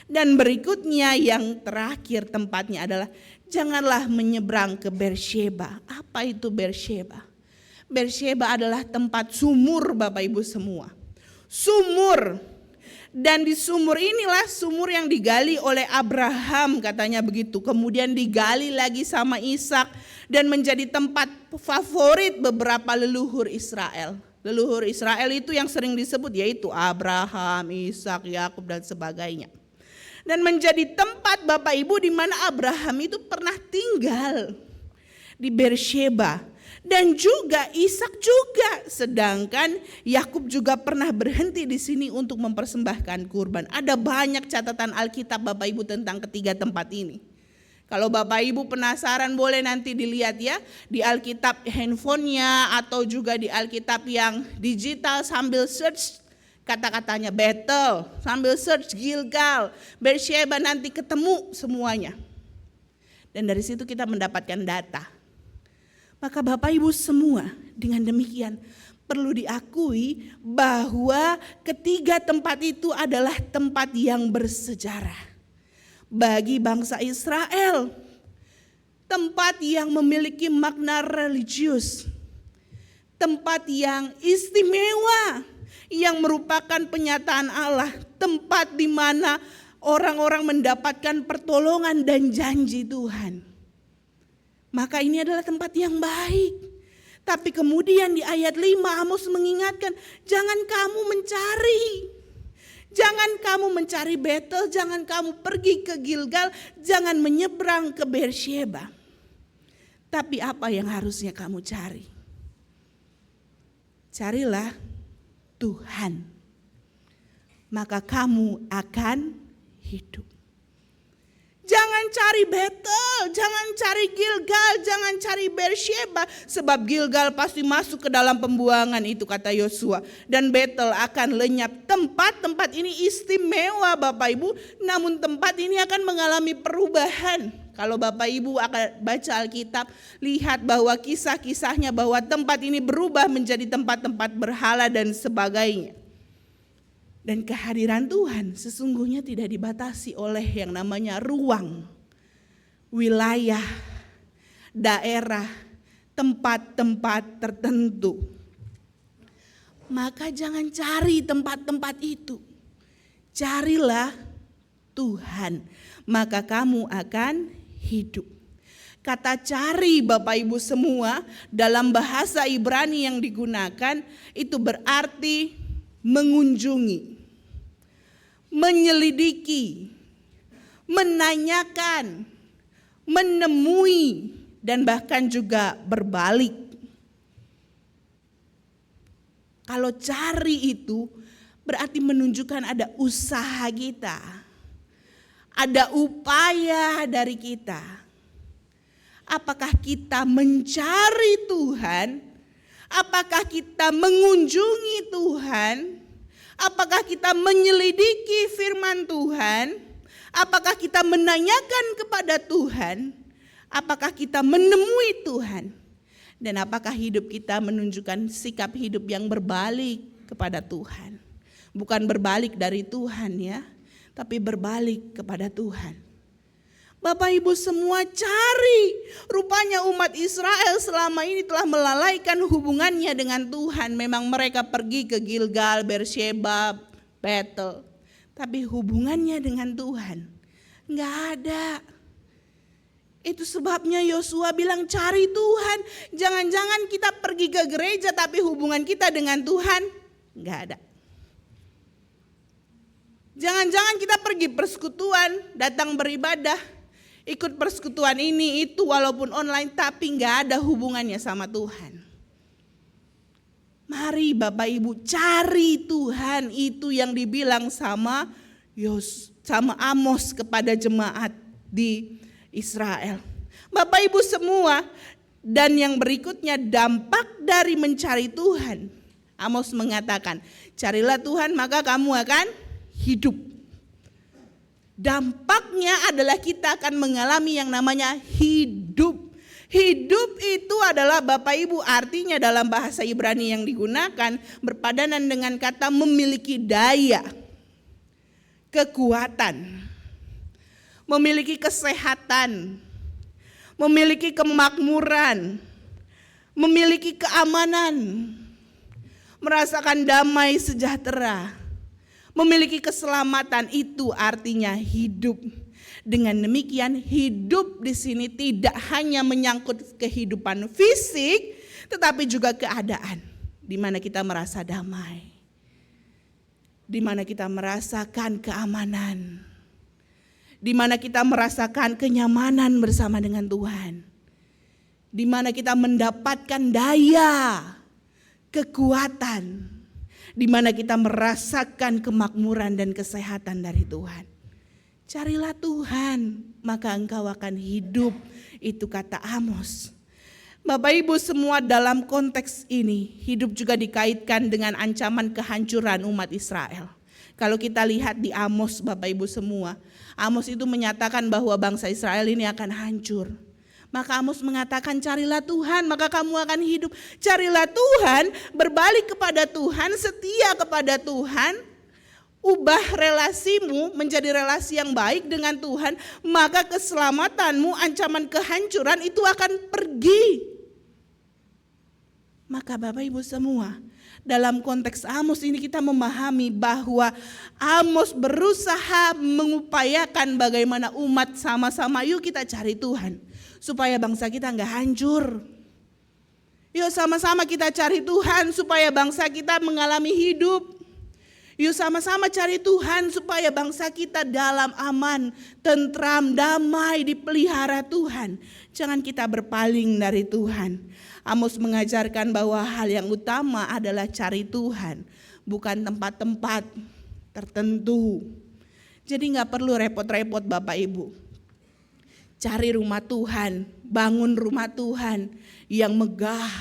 Dan berikutnya yang terakhir tempatnya adalah janganlah menyeberang ke Beersheba. Apa itu Beersheba? Beersheba adalah tempat sumur Bapak Ibu semua. Sumur. Dan di sumur inilah sumur yang digali oleh Abraham katanya begitu. Kemudian digali lagi sama Ishak dan menjadi tempat favorit beberapa leluhur Israel. Leluhur Israel itu yang sering disebut yaitu Abraham, Ishak, Yakub dan sebagainya. Dan menjadi tempat Bapak Ibu di mana Abraham itu pernah tinggal di Beersheba. Dan juga Ishak juga, sedangkan Yakub juga pernah berhenti di sini untuk mempersembahkan kurban. Ada banyak catatan Alkitab Bapak Ibu tentang ketiga tempat ini. Kalau Bapak Ibu penasaran boleh nanti dilihat ya di Alkitab handphonenya atau juga di Alkitab yang digital sambil search kata-katanya Bethel, sambil search Gilgal, Beersheba, nanti ketemu semuanya. Dan dari situ kita mendapatkan data. Maka Bapak Ibu semua dengan demikian perlu diakui bahwa ketiga tempat itu adalah tempat yang bersejarah bagi bangsa Israel. Tempat yang memiliki makna religius, tempat yang istimewa yang merupakan penyataan Allah, tempat di mana orang-orang mendapatkan pertolongan dan janji Tuhan. Maka ini adalah tempat yang baik. Tapi kemudian di ayat 5 Amos mengingatkan, jangan kamu mencari. Jangan kamu mencari Bethel, jangan kamu pergi ke Gilgal, jangan menyeberang ke Beersheba. Tapi apa yang harusnya kamu cari? Carilah Tuhan. Maka kamu akan hidup. Jangan cari Bethel, jangan cari Gilgal, jangan cari Beersheba. Sebab Gilgal pasti masuk ke dalam pembuangan itu kata Yosua. Dan Bethel akan lenyap. Tempat-tempat ini istimewa Bapak Ibu. Namun tempat ini akan mengalami perubahan. Kalau Bapak Ibu akan baca Alkitab, lihat bahwa kisah-kisahnya bahwa tempat ini berubah menjadi tempat-tempat berhala dan sebagainya. Dan kehadiran Tuhan sesungguhnya tidak dibatasi oleh yang namanya ruang, wilayah, daerah, tempat-tempat tertentu. Maka jangan cari tempat-tempat itu. Carilah Tuhan, maka kamu akan hidup. Kata cari Bapak Ibu semua dalam bahasa Ibrani yang digunakan itu berarti mengunjungi, menyelidiki, menanyakan, menemui, dan bahkan juga berbalik. Kalau cari itu berarti menunjukkan ada usaha kita, ada upaya dari kita. Apakah kita mencari Tuhan? Apakah kita mengunjungi Tuhan? Apakah kita menyelidiki firman Tuhan? Apakah kita menanyakan kepada Tuhan? Apakah kita menemui Tuhan? Dan apakah hidup kita menunjukkan sikap hidup yang berbalik kepada Tuhan? Bukan berbalik dari Tuhan ya, tapi berbalik kepada Tuhan. Bapak Ibu semua cari. Rupanya umat Israel selama ini telah melalaikan hubungannya dengan Tuhan. Memang mereka pergi ke Gilgal, Beersheba, Bethel. Tapi hubungannya dengan Tuhan enggak ada. Itu sebabnya Yosua bilang cari Tuhan. Jangan-jangan kita pergi ke gereja tapi hubungan kita dengan Tuhan enggak ada. Jangan-jangan kita pergi persekutuan, datang beribadah, ikut persekutuan ini itu walaupun online tapi gak ada hubungannya sama Tuhan. Mari Bapak Ibu cari Tuhan, itu yang dibilang sama Amos kepada jemaat di Israel. Bapak Ibu semua, dan yang berikutnya dampak dari mencari Tuhan. Amos mengatakan, carilah Tuhan maka kamu akan hidup. Dampaknya adalah kita akan mengalami yang namanya hidup. Hidup itu adalah Bapak Ibu artinya dalam bahasa Ibrani yang digunakan berpadanan dengan kata memiliki daya, kekuatan, memiliki kesehatan, memiliki kemakmuran, memiliki keamanan, merasakan damai sejahtera, memiliki keselamatan, itu artinya hidup. Dengan demikian, hidup di sini tidak hanya menyangkut kehidupan fisik, tetapi juga keadaan di mana kita merasa damai, di mana kita merasakan keamanan, di mana kita merasakan kenyamanan bersama dengan Tuhan, di mana kita mendapatkan daya, kekuatan, di mana kita merasakan kemakmuran dan kesehatan dari Tuhan. Carilah Tuhan, maka engkau akan hidup. Itu kata Amos. Bapak Ibu semua, dalam konteks ini hidup juga dikaitkan dengan ancaman kehancuran umat Israel. Kalau kita lihat di Amos, Bapak Ibu semua, Amos itu menyatakan bahwa bangsa Israel ini akan hancur. Maka Amos mengatakan, carilah Tuhan maka kamu akan hidup. Carilah Tuhan, berbalik kepada Tuhan, setia kepada Tuhan, ubah relasimu menjadi relasi yang baik dengan Tuhan, maka keselamatanmu, ancaman kehancuran itu akan pergi. Maka Bapak Ibu semua, dalam konteks Amos ini kita memahami bahwa Amos berusaha mengupayakan bagaimana umat sama-sama yuk kita cari Tuhan, supaya bangsa kita enggak hancur. Yuk sama-sama kita cari Tuhan supaya bangsa kita mengalami hidup. Yuk sama-sama cari Tuhan supaya bangsa kita dalam aman, tentram, damai, dipelihara Tuhan. Jangan kita berpaling dari Tuhan. Amos mengajarkan bahwa hal yang utama adalah cari Tuhan, bukan tempat-tempat tertentu. Jadi gak perlu repot-repot Bapak Ibu. Cari rumah Tuhan, bangun rumah Tuhan yang megah,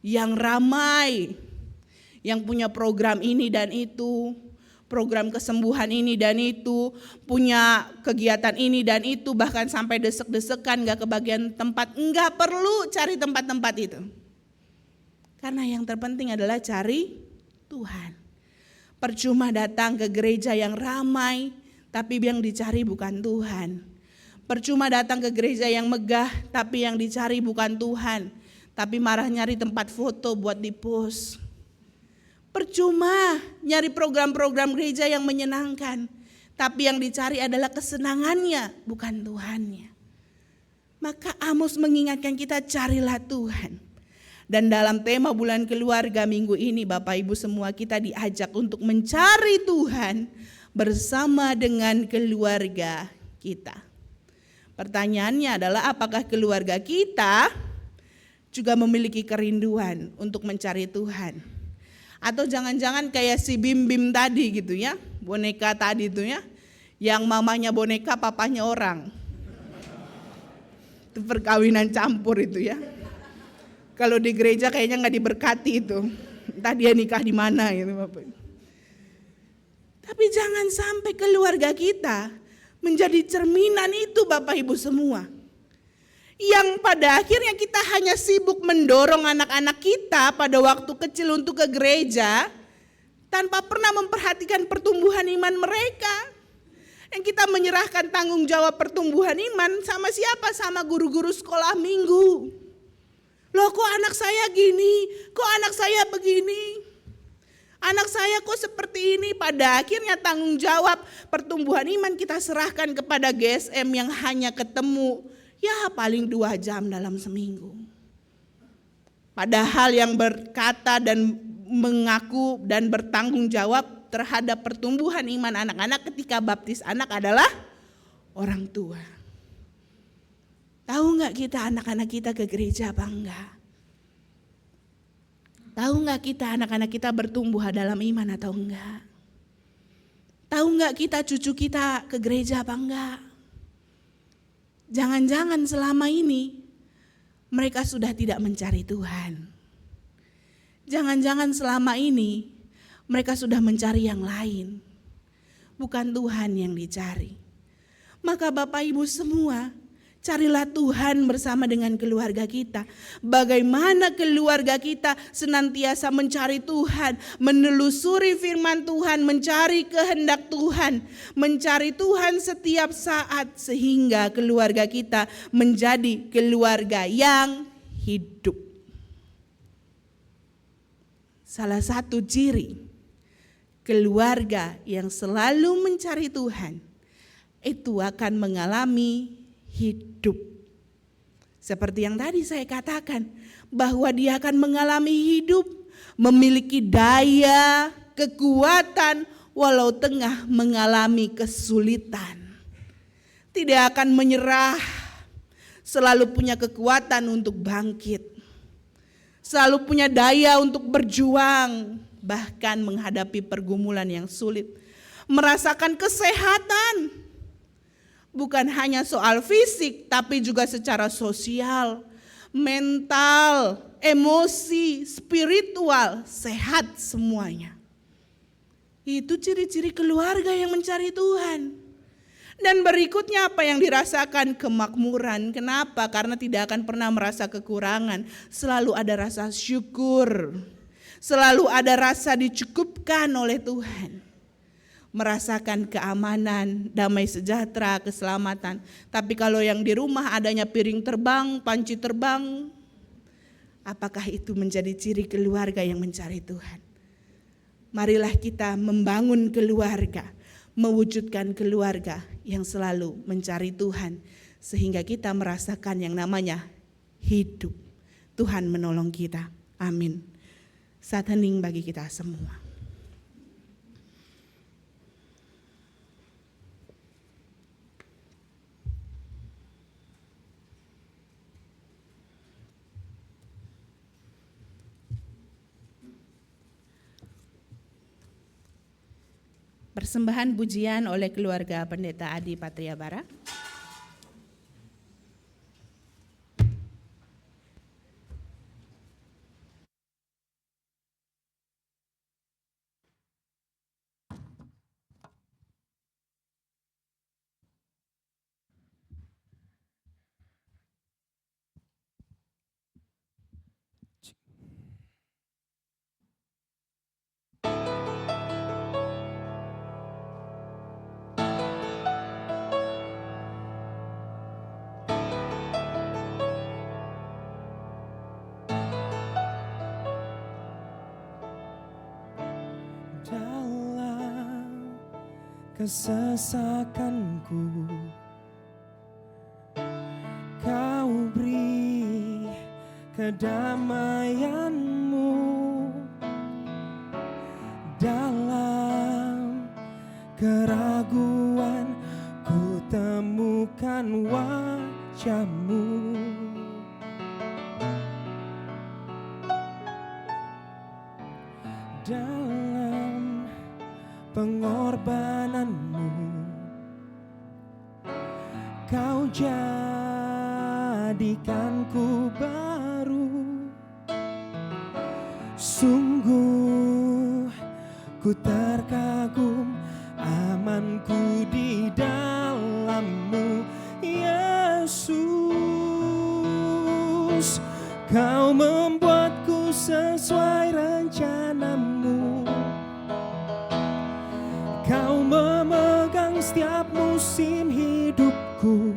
yang ramai, yang punya program ini dan itu, program kesembuhan ini dan itu, punya kegiatan ini dan itu, bahkan sampai desek-desekan gak kebagian tempat. Enggak perlu cari tempat-tempat itu. Karena yang terpenting adalah cari Tuhan. Percuma datang ke gereja yang ramai, tapi yang dicari bukan Tuhan. Percuma datang ke gereja yang megah, tapi yang dicari bukan Tuhan. Tapi marah nyari tempat foto buat di-post. Percuma nyari program-program gereja yang menyenangkan, tapi yang dicari adalah kesenangannya, bukan Tuhannya. Maka Amos mengingatkan kita, carilah Tuhan. Dan dalam tema bulan keluarga minggu ini, Bapak Ibu semua, kita diajak untuk mencari Tuhan bersama dengan keluarga kita. Pertanyaannya adalah, apakah keluarga kita juga memiliki kerinduan untuk mencari Tuhan? Atau jangan-jangan kayak si Bim-Bim tadi gitu ya, boneka tadi itu ya, yang mamanya boneka, papanya orang. Itu perkawinan campur itu ya. Kalau di gereja kayaknya nggak diberkati itu. Entah dia nikah di mana gitu Bapak. Tapi jangan sampai keluarga kita menjadi cerminan itu Bapak Ibu semua. Yang pada akhirnya kita hanya sibuk mendorong anak-anak kita pada waktu kecil untuk ke gereja tanpa pernah memperhatikan pertumbuhan iman mereka. Yang kita menyerahkan tanggung jawab pertumbuhan iman sama siapa? Sama guru-guru sekolah minggu. Loh kok anak saya gini, kok anak saya begini, anak saya kok seperti ini. Pada akhirnya tanggung jawab pertumbuhan iman kita serahkan kepada GSM yang hanya ketemu ya paling 2 jam dalam seminggu. Padahal yang berkata dan mengaku dan bertanggung jawab terhadap pertumbuhan iman anak-anak ketika baptis anak adalah orang tua. Tahu gak kita anak-anak kita ke gereja apa enggak? Tahu gak kita anak-anak kita bertumbuh dalam iman atau enggak? Tahu gak kita cucu kita ke gereja apa enggak? Jangan-jangan selama ini mereka sudah tidak mencari Tuhan. Jangan-jangan selama ini mereka sudah mencari yang lain. Bukan Tuhan yang dicari. Maka Bapak Ibu semua, carilah Tuhan bersama dengan keluarga kita. Bagaimana keluarga kita senantiasa mencari Tuhan, menelusuri firman Tuhan, mencari kehendak Tuhan, mencari Tuhan setiap saat sehingga keluarga kita menjadi keluarga yang hidup. salah satu ciri keluarga yang selalu mencari Tuhan itu akan mengalami hidup. Seperti yang tadi saya katakan, bahwa dia akan mengalami hidup, memiliki daya, kekuatan, walau tengah mengalami kesulitan. Tidak akan menyerah, selalu punya kekuatan untuk bangkit. Selalu punya daya untuk berjuang, bahkan menghadapi pergumulan yang sulit. Merasakan kesehatan, bukan hanya soal fisik, tapi juga secara sosial, mental, emosi, spiritual, sehat semuanya. Itu ciri-ciri keluarga yang mencari Tuhan. Dan berikutnya apa yang dirasakan? Kemakmuran. Kenapa? Karena tidak akan pernah merasa kekurangan. Selalu ada rasa syukur. Selalu ada rasa dicukupkan oleh Tuhan. Merasakan keamanan, damai sejahtera, keselamatan. Tapi kalau yang di rumah adanya piring terbang, panci terbang, apakah itu menjadi ciri keluarga yang mencari Tuhan? Marilah kita membangun keluarga, mewujudkan keluarga yang selalu mencari Tuhan, sehingga kita merasakan yang namanya hidup. Tuhan menolong kita. Amin. Saat hening bagi kita semua. Persembahan pujian oleh keluarga Pendeta Adi Patriabara. Dalam kesesakanku, Kau beri kedamaianmu. Dalam keraguan ku temukan wajah-Mu. Dalam pengorbananmu, Kau jadikanku baru. Sungguh ku terkagum, amanku di dalam-Mu, Yesus. Kau membuatku sesuai rencana-Mu. Kau memegang setiap musim hidupku.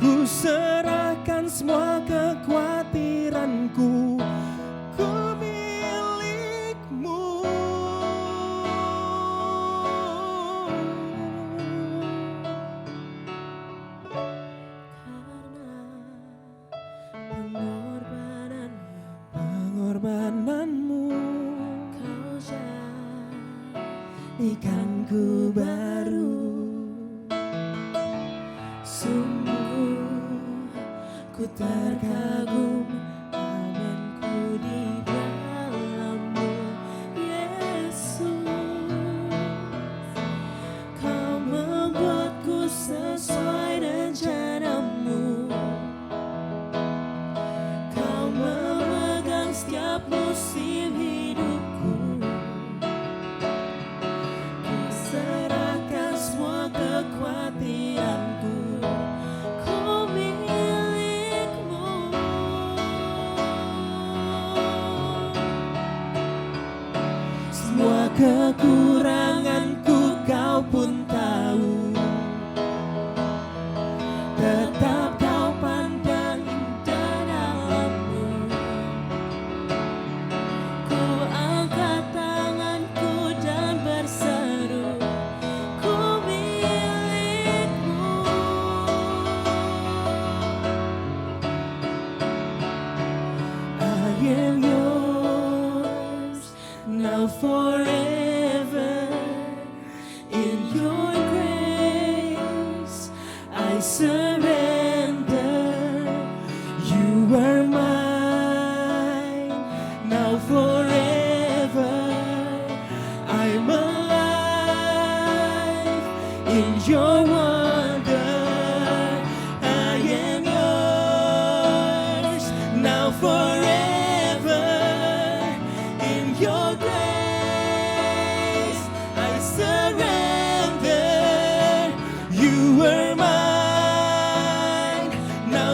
Ku serahkan semua kekhawatiranku. Ku milik-Mu. Pengorbananmu, Kau jadikanku baru. sungguh ku terkagum, amanku di dalam-Mu, Yesus. Kau membuatku sesuai rencana-Mu. Kau memegang setiap musim hidupku. Ku serahkan semua kekhawatiranku. Ku milik-Mu. Semua kekuranganku Kau pun tahu. Tetap Kau pandang indah dalam-Mu.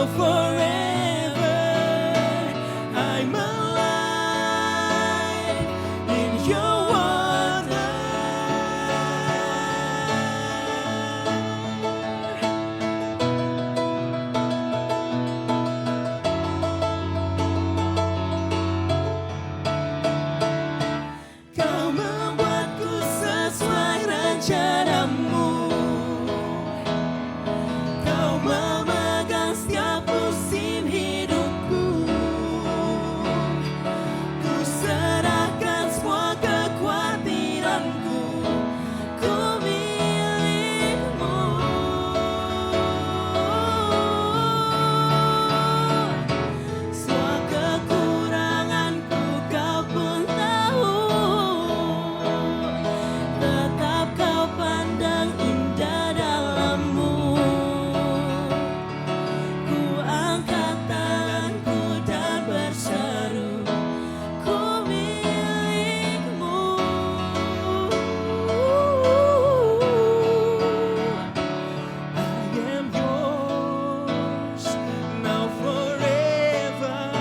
now forever. I'm alive in your wonder. Kau membuatku sesuai rencanamu. Kau memegang setiap musim hidupku. Ku serahkan semua kekhawatiranku. Ku milikmu. Semua kekuranganku kau pun tahu. Tetap kau pandang indah dalammu. Ku angkat tanganku dan berseru, ku milikmu. I am yours now forever.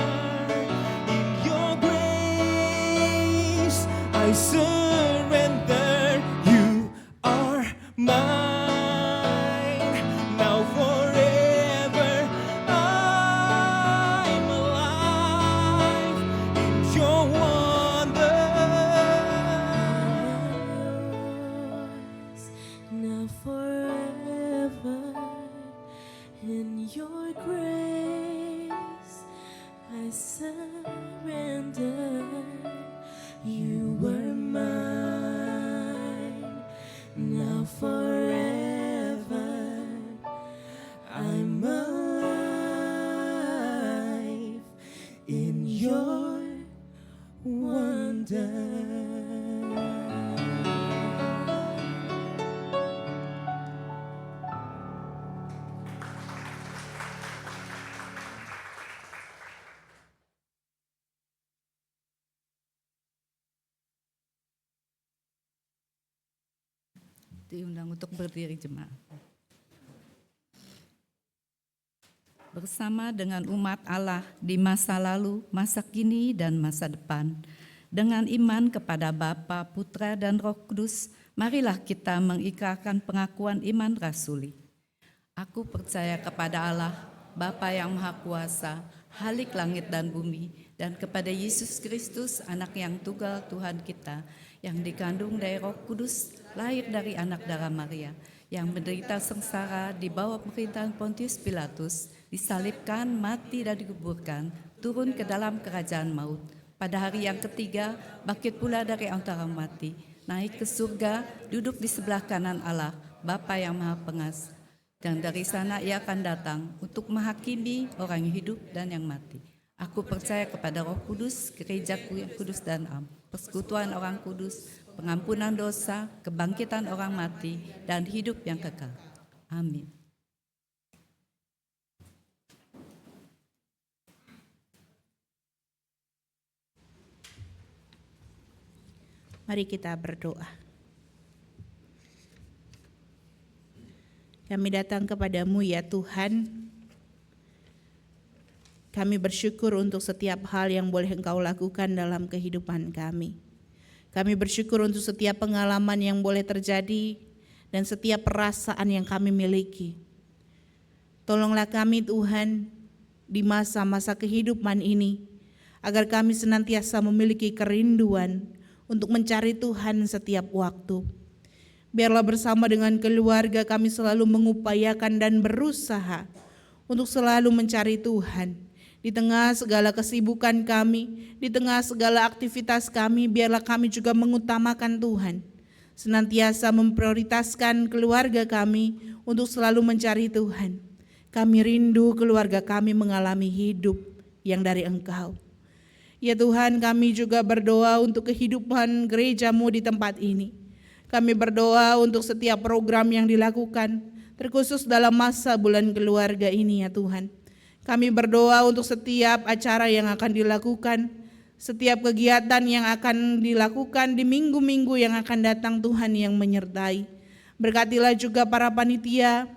In your grace I surrender. You are mine now forever. I'm alive in your wonder. Now forever in your grace I surrender. You were mine now forever. I'm alive in your wonder. Diundang untuk berdiri jemaat. Bersama dengan umat Allah di masa lalu, masa kini, dan masa depan, dengan iman kepada Bapa, Putra, dan Roh Kudus, marilah kita mengikrarkan pengakuan iman rasuli. Aku percaya kepada Allah, Bapa yang Maha Kuasa, Halik langit dan bumi, dan kepada Yesus Kristus, Anak yang tunggal Tuhan kita, yang dikandung dari Roh Kudus, lahir dari anak darah Maria, yang menderita sengsara di bawah pemerintahan Pontius Pilatus, disalibkan, mati dan dikuburkan, turun ke dalam kerajaan maut. Pada hari yang ketiga, bangkit pula dari antara mati, naik ke surga, duduk di sebelah kanan Allah, Bapa yang Maha Pengas. Dan dari sana ia akan datang untuk menghakimi orang yang hidup dan yang mati. Aku percaya kepada Roh Kudus, gerejaku yang kudus dan am, persekutuan orang kudus, pengampunan dosa, kebangkitan orang mati, dan hidup yang kekal. Amin. Mari kita berdoa. Kami datang kepadamu ya Tuhan. Kami bersyukur untuk setiap hal yang boleh Engkau lakukan dalam kehidupan kami. Kami bersyukur untuk setiap pengalaman yang boleh terjadi dan setiap perasaan yang kami miliki. Tolonglah kami Tuhan di masa-masa kehidupan ini, agar kami senantiasa memiliki kerinduan untuk mencari Tuhan setiap waktu. Biarlah bersama dengan keluarga kami selalu mengupayakan dan berusaha untuk selalu mencari Tuhan. Di tengah segala kesibukan kami, di tengah segala aktivitas kami, biarlah kami juga mengutamakan Tuhan. Senantiasa memprioritaskan keluarga kami untuk selalu mencari Tuhan. Kami rindu keluarga kami mengalami hidup yang dari Engkau. Ya Tuhan, kami juga berdoa untuk kehidupan gereja-Mu di tempat ini. Kami berdoa untuk setiap program yang dilakukan, terkhusus dalam masa bulan keluarga ini ya Tuhan. Kami berdoa untuk setiap acara yang akan dilakukan, setiap kegiatan yang akan dilakukan di minggu-minggu yang akan datang Tuhan yang menyertai. Berkatilah juga para panitia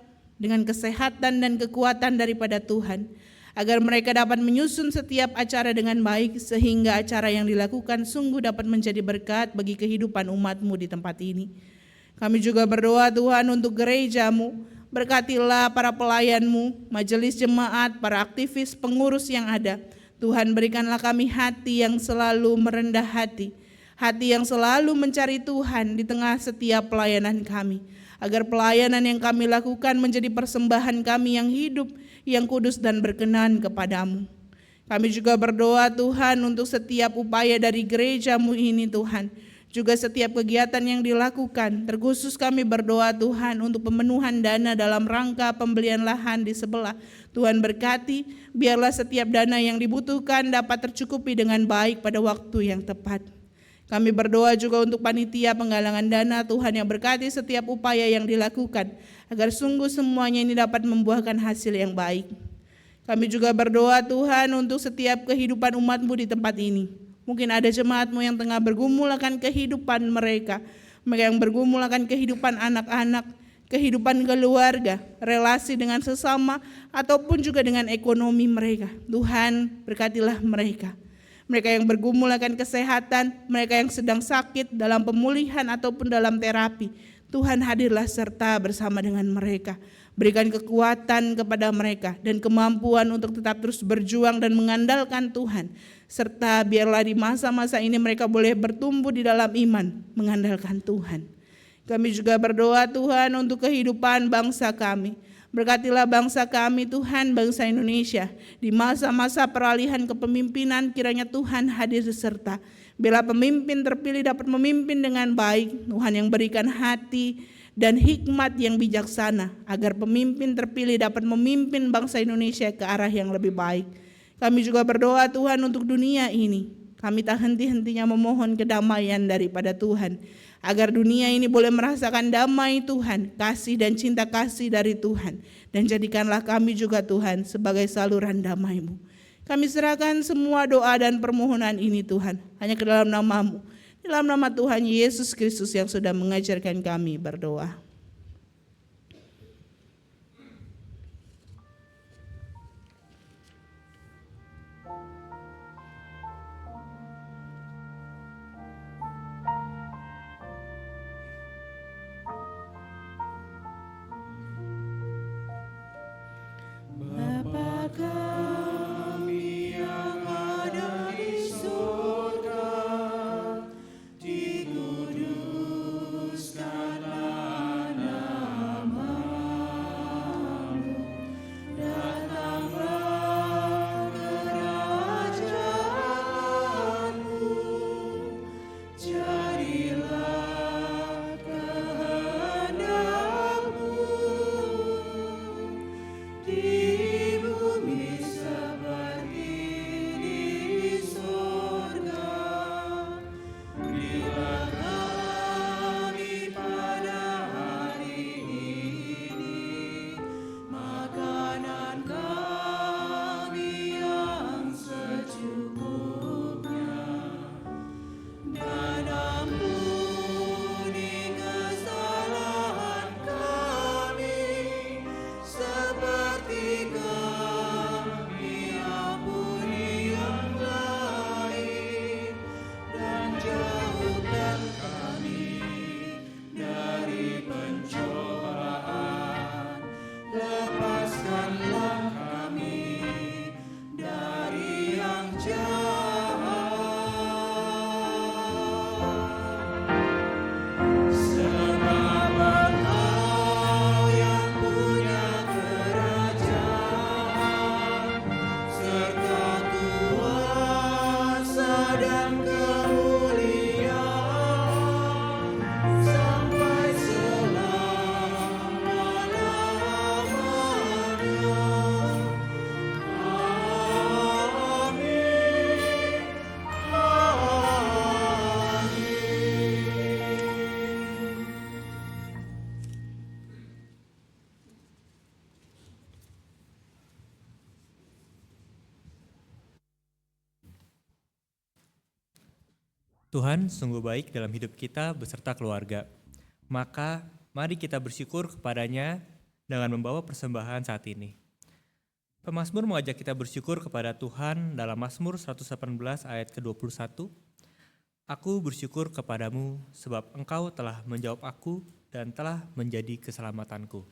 dengan kesehatan dan kekuatan daripada Tuhan, agar mereka dapat menyusun setiap acara dengan baik, sehingga acara yang dilakukan sungguh dapat menjadi berkat bagi kehidupan umat-Mu di tempat ini. Kami juga berdoa Tuhan untuk gereja-Mu, berkatilah para pelayan-Mu, majelis jemaat, para aktivis, pengurus yang ada. Tuhan, berikanlah kami hati yang selalu merendah hati yang selalu mencari Tuhan di tengah setiap pelayanan kami, agar pelayanan yang kami lakukan menjadi persembahan kami yang hidup, yang kudus dan berkenan kepadamu. Kami juga berdoa Tuhan untuk setiap upaya dari gereja-Mu ini Tuhan, juga setiap kegiatan yang dilakukan. Terkhusus kami berdoa Tuhan untuk pemenuhan dana dalam rangka pembelian lahan di sebelah. Tuhan berkati, biarlah setiap dana yang dibutuhkan dapat tercukupi dengan baik pada waktu yang tepat. Kami berdoa juga untuk panitia penggalangan dana Tuhan yang berkati setiap upaya yang dilakukan, agar sungguh semuanya ini dapat membuahkan hasil yang baik. Kami juga berdoa Tuhan untuk setiap kehidupan umat-Mu di tempat ini. Mungkin ada jemaat-Mu yang tengah bergumul akan kehidupan mereka yang bergumul akan kehidupan anak-anak, kehidupan keluarga, relasi dengan sesama, ataupun juga dengan ekonomi mereka. Tuhan, berkatilah mereka. Mereka yang bergumul akan kesehatan, mereka yang sedang sakit dalam pemulihan ataupun dalam terapi. Tuhan, hadirlah serta bersama dengan mereka. Berikan kekuatan kepada mereka dan kemampuan untuk tetap terus berjuang dan mengandalkan Tuhan. Serta biarlah di masa-masa ini mereka boleh bertumbuh di dalam iman, mengandalkan Tuhan. Kami juga berdoa Tuhan untuk kehidupan bangsa kami. Berkatilah bangsa kami Tuhan, bangsa Indonesia. Di masa-masa peralihan kepemimpinan kiranya Tuhan hadir serta. Bila pemimpin terpilih dapat memimpin dengan baik, Tuhan yang berikan hati dan hikmat yang bijaksana, agar pemimpin terpilih dapat memimpin bangsa Indonesia ke arah yang lebih baik. Kami juga berdoa Tuhan untuk dunia ini. Kami tak henti-hentinya memohon kedamaian daripada Tuhan, agar dunia ini boleh merasakan damai Tuhan, kasih dan cinta kasih dari Tuhan. Dan jadikanlah kami juga Tuhan sebagai saluran damai-Mu. Kami serahkan semua doa dan permohonan ini Tuhan, hanya ke dalam nama-Mu. Dalam nama Tuhan Yesus Kristus yang sudah mengajarkan kami berdoa. Bapa kami yang ada di surga, dikuduskanlah nama-Mu, datanglah kerajaan-Mu, jadilah kehendak-Mu di bumi seperti di surga. Berilah kami pada hari ini makanan kami yang secukupnya, dan ampuni kesalahan kami seperti kami ampuni yang lain, dan jauhkan kami dari pencobaan, lepaskanlah kami dari yang jahat. Sebab Engkau yang punya kerajaan, serta kuasa dan kemuliaan, sampai selama-lamanya. Tuhan sungguh baik dalam hidup kita beserta keluarga. Maka mari kita bersyukur kepadanya dengan membawa persembahan saat ini. Pemazmur mengajak kita bersyukur kepada Tuhan dalam Mazmur 118 ayat ke-21. Aku bersyukur kepadamu sebab Engkau telah menjawab aku dan telah menjadi keselamatanku.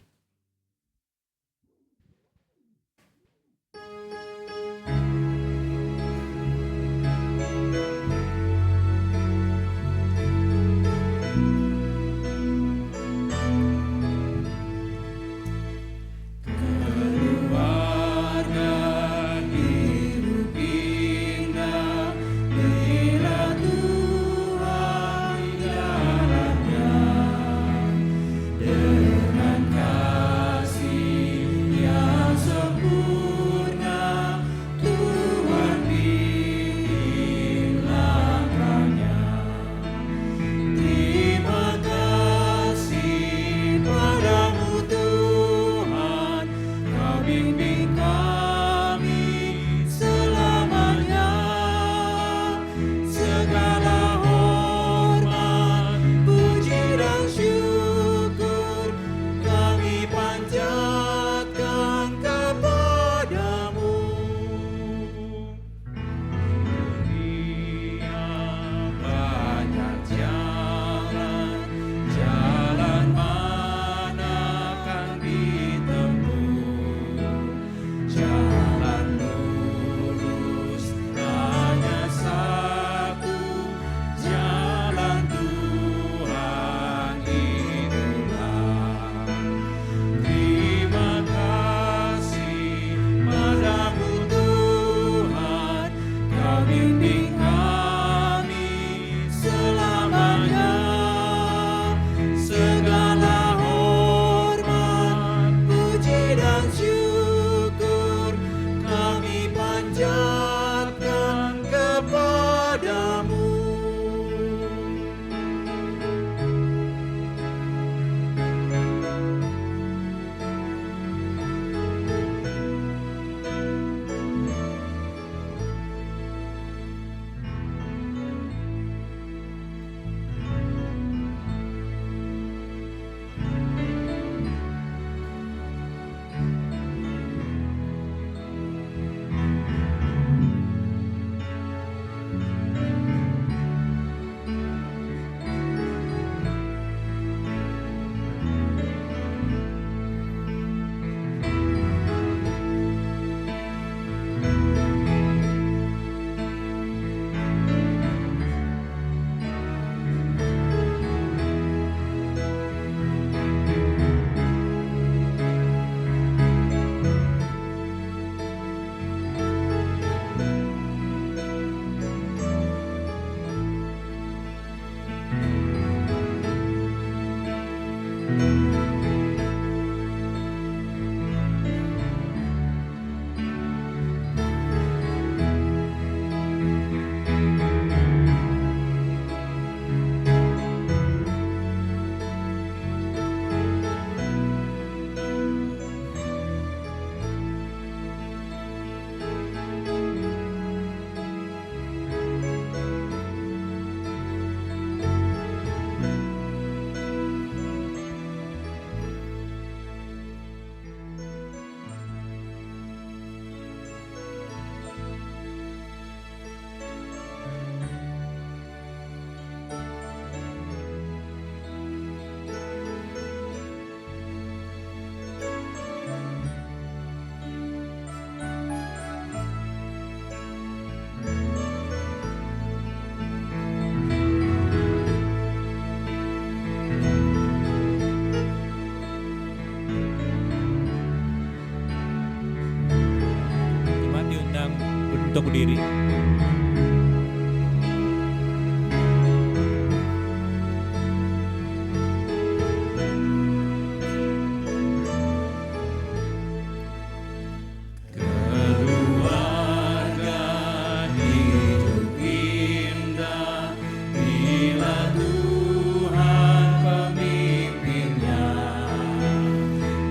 Untuk berdiri.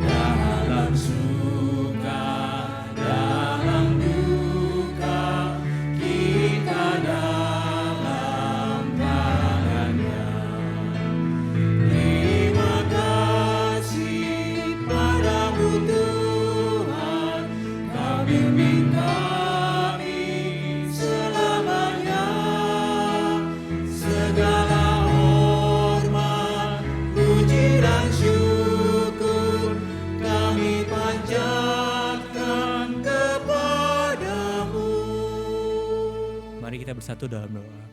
Dalam suka, dalam duka, kita bersatu dalam doa.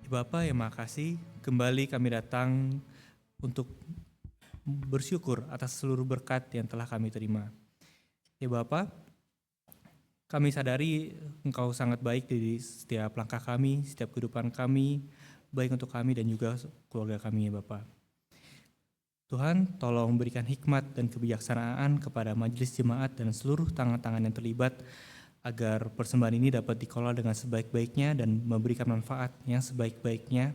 Ya Bapa yang Maha Kasih, kembali kami datang untuk bersyukur atas seluruh berkat yang telah kami terima. Ya Bapa, kami sadari Engkau sangat baik di setiap langkah kami, setiap kehidupan kami, baik untuk kami dan juga keluarga kami ya Bapa. Tuhan, tolong berikan hikmat dan kebijaksanaan kepada majelis jemaat dan seluruh tangan-tangan yang terlibat agar persembahan ini dapat dikelola dengan sebaik-baiknya dan memberikan manfaat yang sebaik-baiknya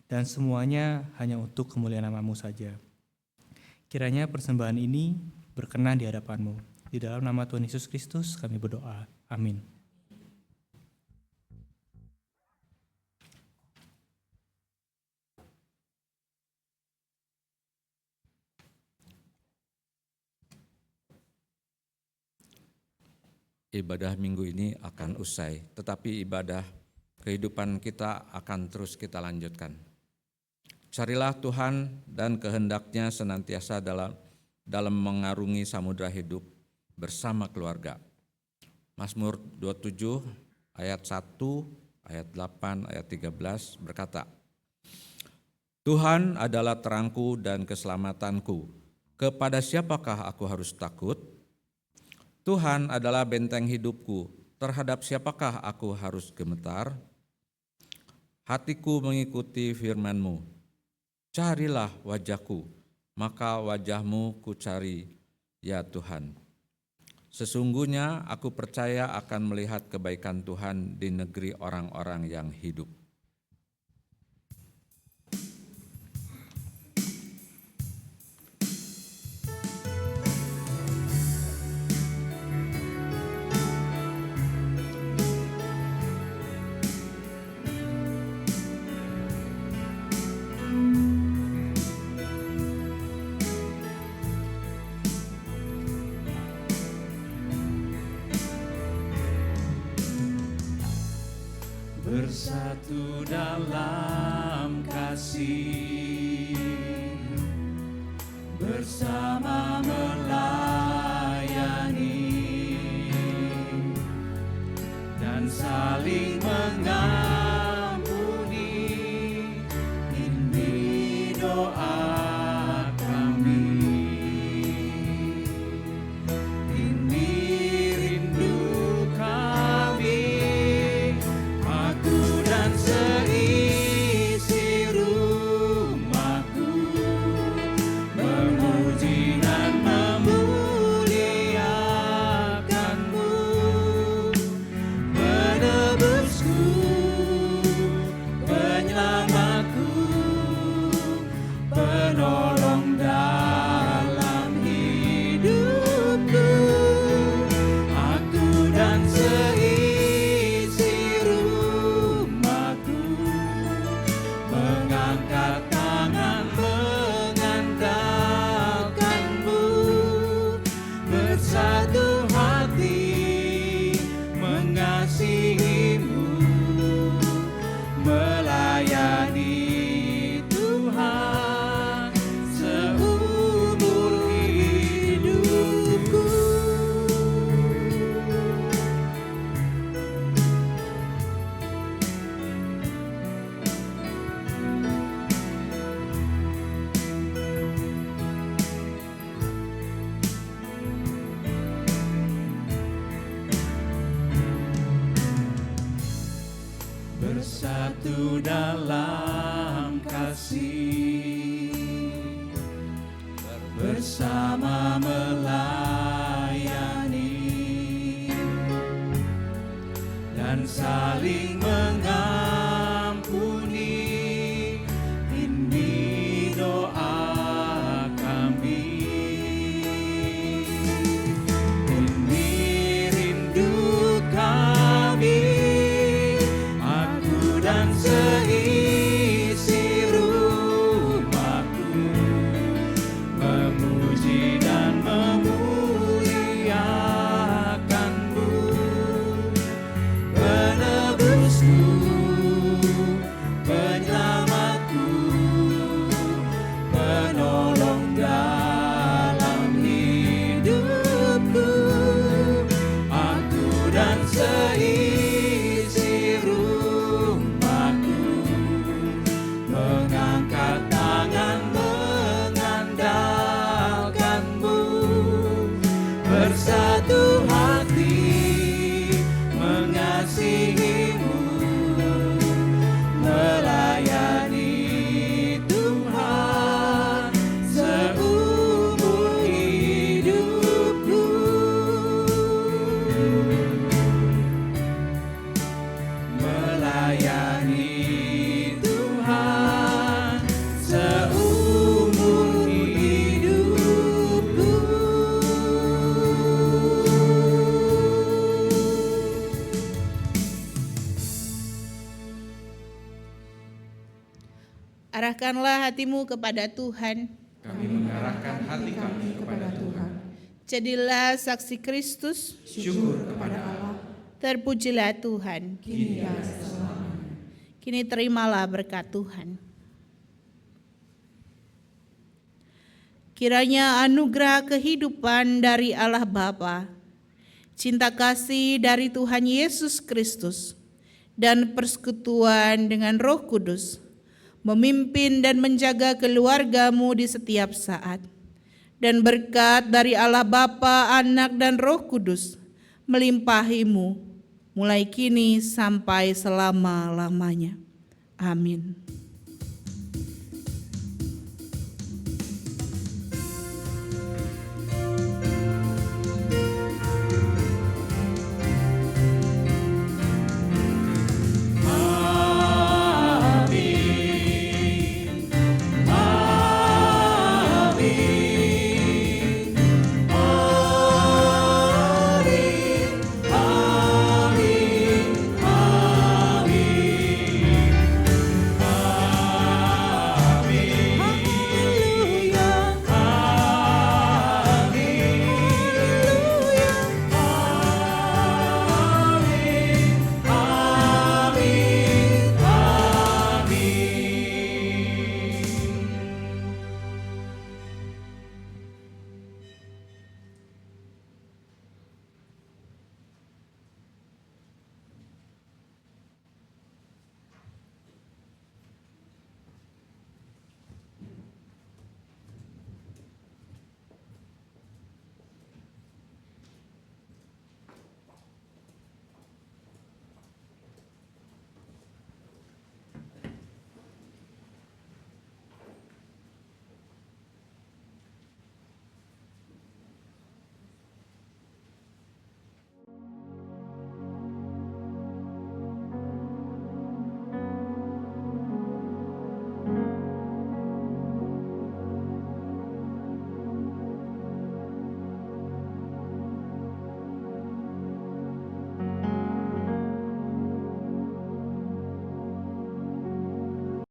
dan semuanya hanya untuk kemuliaan nama-Mu saja. Kiranya persembahan ini berkenan di hadapan-Mu. Di dalam nama Tuhan Yesus Kristus kami berdoa. Amin. Ibadah minggu ini akan usai, tetapi ibadah kehidupan kita akan terus kita lanjutkan. Carilah Tuhan dan kehendaknya senantiasa dalam mengarungi samudera hidup bersama keluarga. Mazmur 27 ayat 1, ayat 8, ayat 13 berkata, Tuhan adalah terangku dan keselamatanku, kepada siapakah aku harus takut? Tuhan adalah benteng hidupku, terhadap siapakah aku harus gemetar? Hatiku mengikuti firman-Mu. Carilah wajahku, maka wajah-Mu kucari, ya Tuhan. Sesungguhnya aku percaya akan melihat kebaikan Tuhan di negeri orang-orang yang hidup. Bersatu dalam kasih, bersama melayani dan saling mengampuni. Ini doa kami, ini rindu kami. Seisi rumahku memuji dan memuliakan-Mu, penebusku, penyelamatku, penolong dalam hidupku. Aku dan seisi rumahku mengangkat tangan mengandalkan-Mu, bersatu hati mengasihi-Mu, melayani Tuhan seumur hidupku. Bersatu dalam kasih, bersama melayani dan saling mengampuni. Ini doa kami, ini rindu kami. Dan seisi rumahku memuji dan memuliakan-Mu, penebusku, penyelamatku, penolong dalam hidupku. Aku dan seisi rumahku Arahkanlah hatimu kepada Tuhan. Kami mengarahkan hati kami kepada Tuhan. Jadilah saksi Kristus. Syukur kepada Allah. Terpujilah Tuhan. Kini dan selamanya. Kini terimalah berkat Tuhan. Kiranya anugerah kehidupan dari Allah Bapa, cinta kasih dari Tuhan Yesus Kristus, dan persekutuan dengan Roh Kudus memimpin dan menjaga keluargamu di setiap saat. Dan berkat dari Allah Bapa, Anak, dan Roh Kudus melimpahimu mulai kini sampai selama-lamanya. Amin.